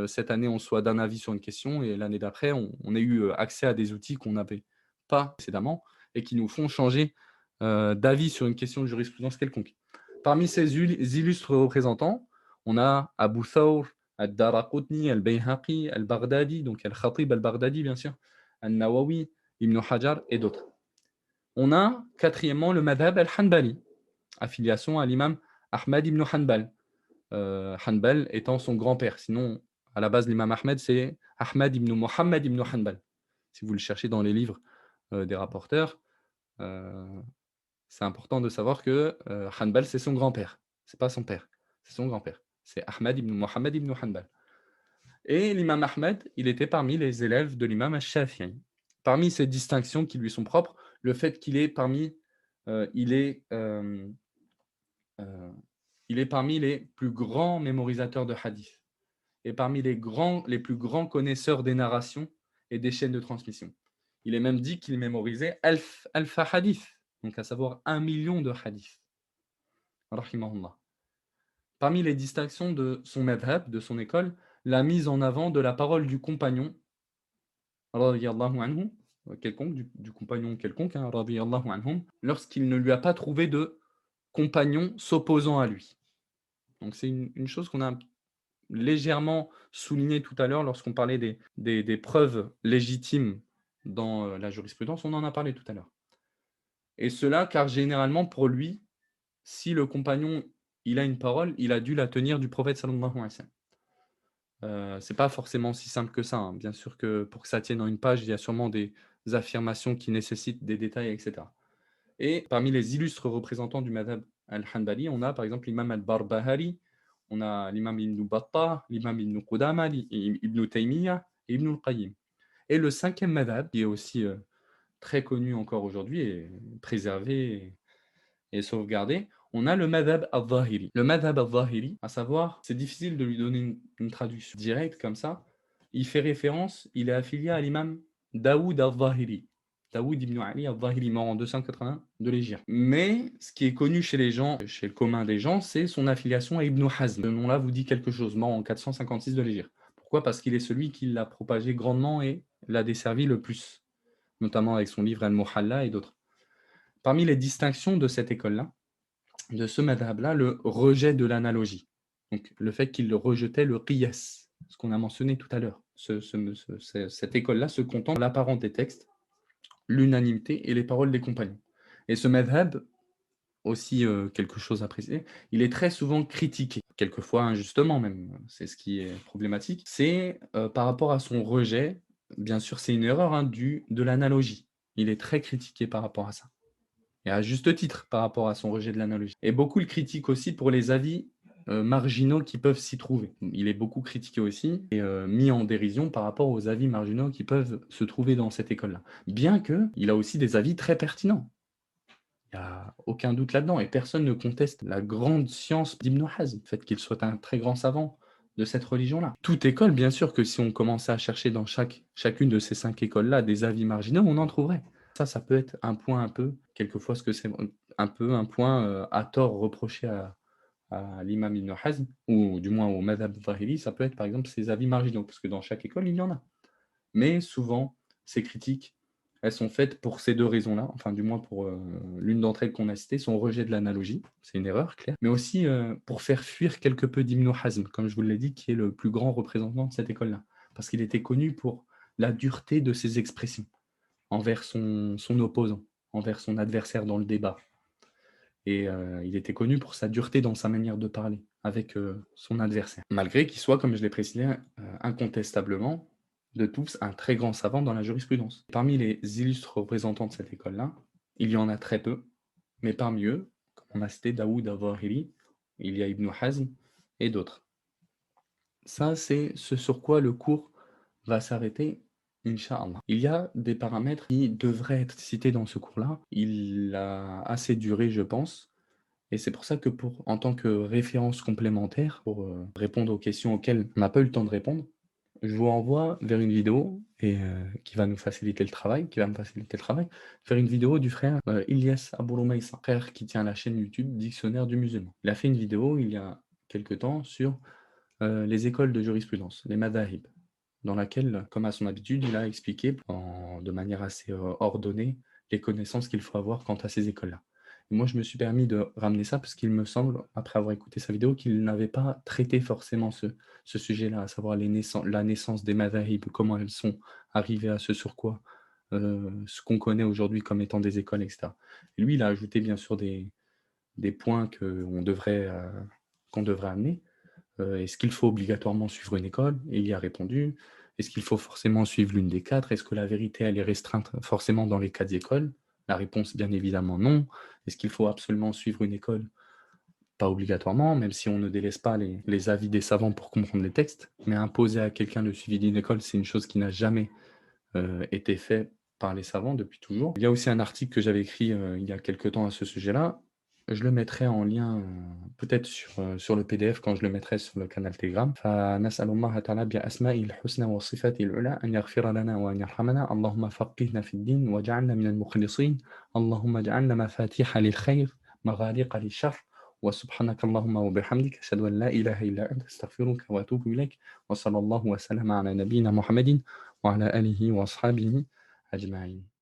cette année, on soit d'un avis sur une question, et l'année d'après, on ait eu accès à des outils qu'on n'avait pas précédemment, et qui nous font changer d'avis sur une question de jurisprudence quelconque. Parmi ces illustres représentants, on a Abu Thawr, Al-Daraqutni, Al-Bayhaqi, Al-Baghdadi, donc Al-Khatib Al-Baghdadi, bien sûr, Al-Nawawi, Ibn Hajar, et d'autres. On a, quatrièmement, le madhab al-Hanbali, affiliation à l'imam Ahmad ibn Hanbal. Hanbal étant son grand-père. Sinon, à la base, l'imam Ahmed, c'est Ahmad ibn Muhammad ibn Hanbal. Si vous le cherchez dans les livres des rapporteurs, c'est important de savoir que Hanbal, c'est son grand-père. Ce n'est pas son père, c'est son grand-père. C'est Ahmad ibn Muhammad ibn Hanbal. Et l'imam Ahmed, il était parmi les élèves de l'imam al-Shafi'i. Parmi ces distinctions qui lui sont propres, le fait qu'il est parmi, il est parmi les plus grands mémorisateurs de hadith et parmi les plus grands connaisseurs des narrations et des chaînes de transmission. Il est même dit qu'il mémorisait alfa hadith, donc à savoir 1 million de hadiths. Rahimahullah. Parmi les distinctions de son madhab, de son école, la mise en avant de la parole du compagnon, radiyallahu anhu, quelconque, du compagnon quelconque, hein, radiyallahu anhum, lorsqu'il ne lui a pas trouvé de compagnon s'opposant à lui. Donc c'est une chose qu'on a légèrement souligné tout à l'heure lorsqu'on parlait des preuves légitimes dans la jurisprudence, on en a parlé tout à l'heure. Et cela car généralement pour lui, si le compagnon il a une parole, il a dû la tenir du prophète sallallahu alayhi wa sallam. C'est pas forcément si simple que ça, hein. Bien sûr que pour que ça tienne en une page, il y a sûrement des affirmations qui nécessitent des détails, etc. Et parmi les illustres représentants du madhab al-Hanbali, on a par exemple l'imam al-Barbahari, on a l'imam Ibn Battah, l'imam Ibn Qudama, Ibn Taymiyyah et Ibn al-Qayyim. Et le cinquième madhab, qui est aussi très connu encore aujourd'hui et préservé et sauvegardé, on a le madhab al-Zahiri. Le madhab al-Zahiri, à savoir, c'est difficile de lui donner une traduction directe comme ça. Il fait référence, il est affilié à l'imam Daoud al-Zahiri. Daoud ibn Ali al-Zahiri, mort en 281 de l'Hégire. Mais ce qui est connu chez les gens, chez le commun des gens, c'est son affiliation à Ibn Hazm. Ce nom-là vous dit quelque chose, mort en 456 de l'Hégire. Pourquoi? Parce qu'il est celui qui l'a propagé grandement et l'a desservi le plus, notamment avec son livre Al-Muhalla et d'autres. Parmi les distinctions de cette école-là, de ce madhab-là, le rejet de l'analogie. Donc le fait qu'il rejetait le qiyas, ce qu'on a mentionné tout à l'heure. Cette école-là se contente de l'apparence des textes, l'unanimité et les paroles des compagnons. Et ce madhab, aussi quelque chose à préciser, il est très souvent critiqué, quelquefois injustement même, c'est ce qui est problématique, c'est par rapport à son rejet, bien sûr c'est une erreur, hein, de l'analogie. Il est très critiqué par rapport à ça. Et à juste titre par rapport à son rejet de l'analogie. Et beaucoup le critiquent aussi pour les avis marginaux qui peuvent s'y trouver. Il est beaucoup critiqué aussi et mis en dérision par rapport aux avis marginaux qui peuvent se trouver dans cette école-là. Bien qu'il a aussi des avis très pertinents. Il n'y a aucun doute là-dedans. Et personne ne conteste la grande science d'Ibn Hazm, le fait qu'il soit un très grand savant de cette religion-là. Toute école, bien sûr que si on commençait à chercher dans chacune de ces 5 écoles-là des avis marginaux, on en trouverait. Ça peut être un point un peu, quelquefois ce que c'est un peu un point à tort reproché à l'imam Ibn Hazm, ou du moins au madhab Zahiri, ça peut être par exemple ses avis marginaux, parce que dans chaque école, il y en a. Mais souvent, ces critiques, elles sont faites pour ces deux raisons-là, enfin du moins pour l'une d'entre elles qu'on a citée, son rejet de l'analogie, c'est une erreur claire, mais aussi pour faire fuir quelque peu d'Ibn Hazm, comme je vous l'ai dit, qui est le plus grand représentant de cette école-là, parce qu'il était connu pour la dureté de ses expressions envers son opposant, envers son adversaire dans le débat. Et il était connu pour sa dureté dans sa manière de parler avec son adversaire. Malgré qu'il soit, comme je l'ai précisé, incontestablement, de tous, un très grand savant dans la jurisprudence. Parmi les illustres représentants de cette école-là, il y en a très peu, mais parmi eux, comme on a cité Daoud al-Zahiri, il y a Ibn Hazm et d'autres. Ça, c'est ce sur quoi le cours va s'arrêter, Inch'Allah. Il y a des paramètres qui devraient être cités dans ce cours-là. Il a assez duré, je pense. Et c'est pour ça que en tant que référence complémentaire, pour répondre aux questions auxquelles on n'a pas eu le temps de répondre, je vous renvoie vers une vidéo qui va nous faciliter le travail, faire une vidéo du frère Ilyas Abou Roumaïssa, frère qui tient la chaîne YouTube Dictionnaire du musulman. Il a fait une vidéo il y a quelque temps sur les écoles de jurisprudence, les madahib, dans laquelle, comme à son habitude, il a expliqué de manière assez ordonnée les connaissances qu'il faut avoir quant à ces écoles-là. Et moi, je me suis permis de ramener ça parce qu'il me semble, après avoir écouté sa vidéo, qu'il n'avait pas traité forcément ce sujet-là, à savoir la naissance des madahib, comment elles sont arrivées à ce sur quoi, ce qu'on connaît aujourd'hui comme étant des écoles, etc. Et lui, il a ajouté bien sûr des points qu'on devrait amener. Est-ce qu'il faut obligatoirement suivre une école? Et il y a répondu. Est-ce qu'il faut forcément suivre l'une des 4? Est-ce que la vérité, elle est restreinte forcément dans les 4 écoles? La réponse, bien évidemment, non. Est-ce qu'il faut absolument suivre une école? Pas obligatoirement, même si on ne délaisse pas les avis des savants pour comprendre les textes. Mais imposer à quelqu'un le suivi d'une école, c'est une chose qui n'a jamais été faite par les savants depuis toujours. Il y a aussi un article que j'avais écrit il y a quelque temps à ce sujet-là. Je le mettrai en lien peut-être sur le PDF quand je le mettrai sur le canal Telegram. فنسأل الله تعالى بأسمائه الحسنى وصفاته العلى أن يغفر لنا وأن يرحمنا اللهم فقهنا في الدين واجعلنا من المخلصين اللهم اجعلنا مفاتيح للخير مغاليق للشر وسبحانك اللهم وبحمدك أشهد أن لا إله إلا أنت أستغفرك وأتوب إليك وصلى الله وسلم على نبينا محمد وعلى آله وأصحابه أجمعين.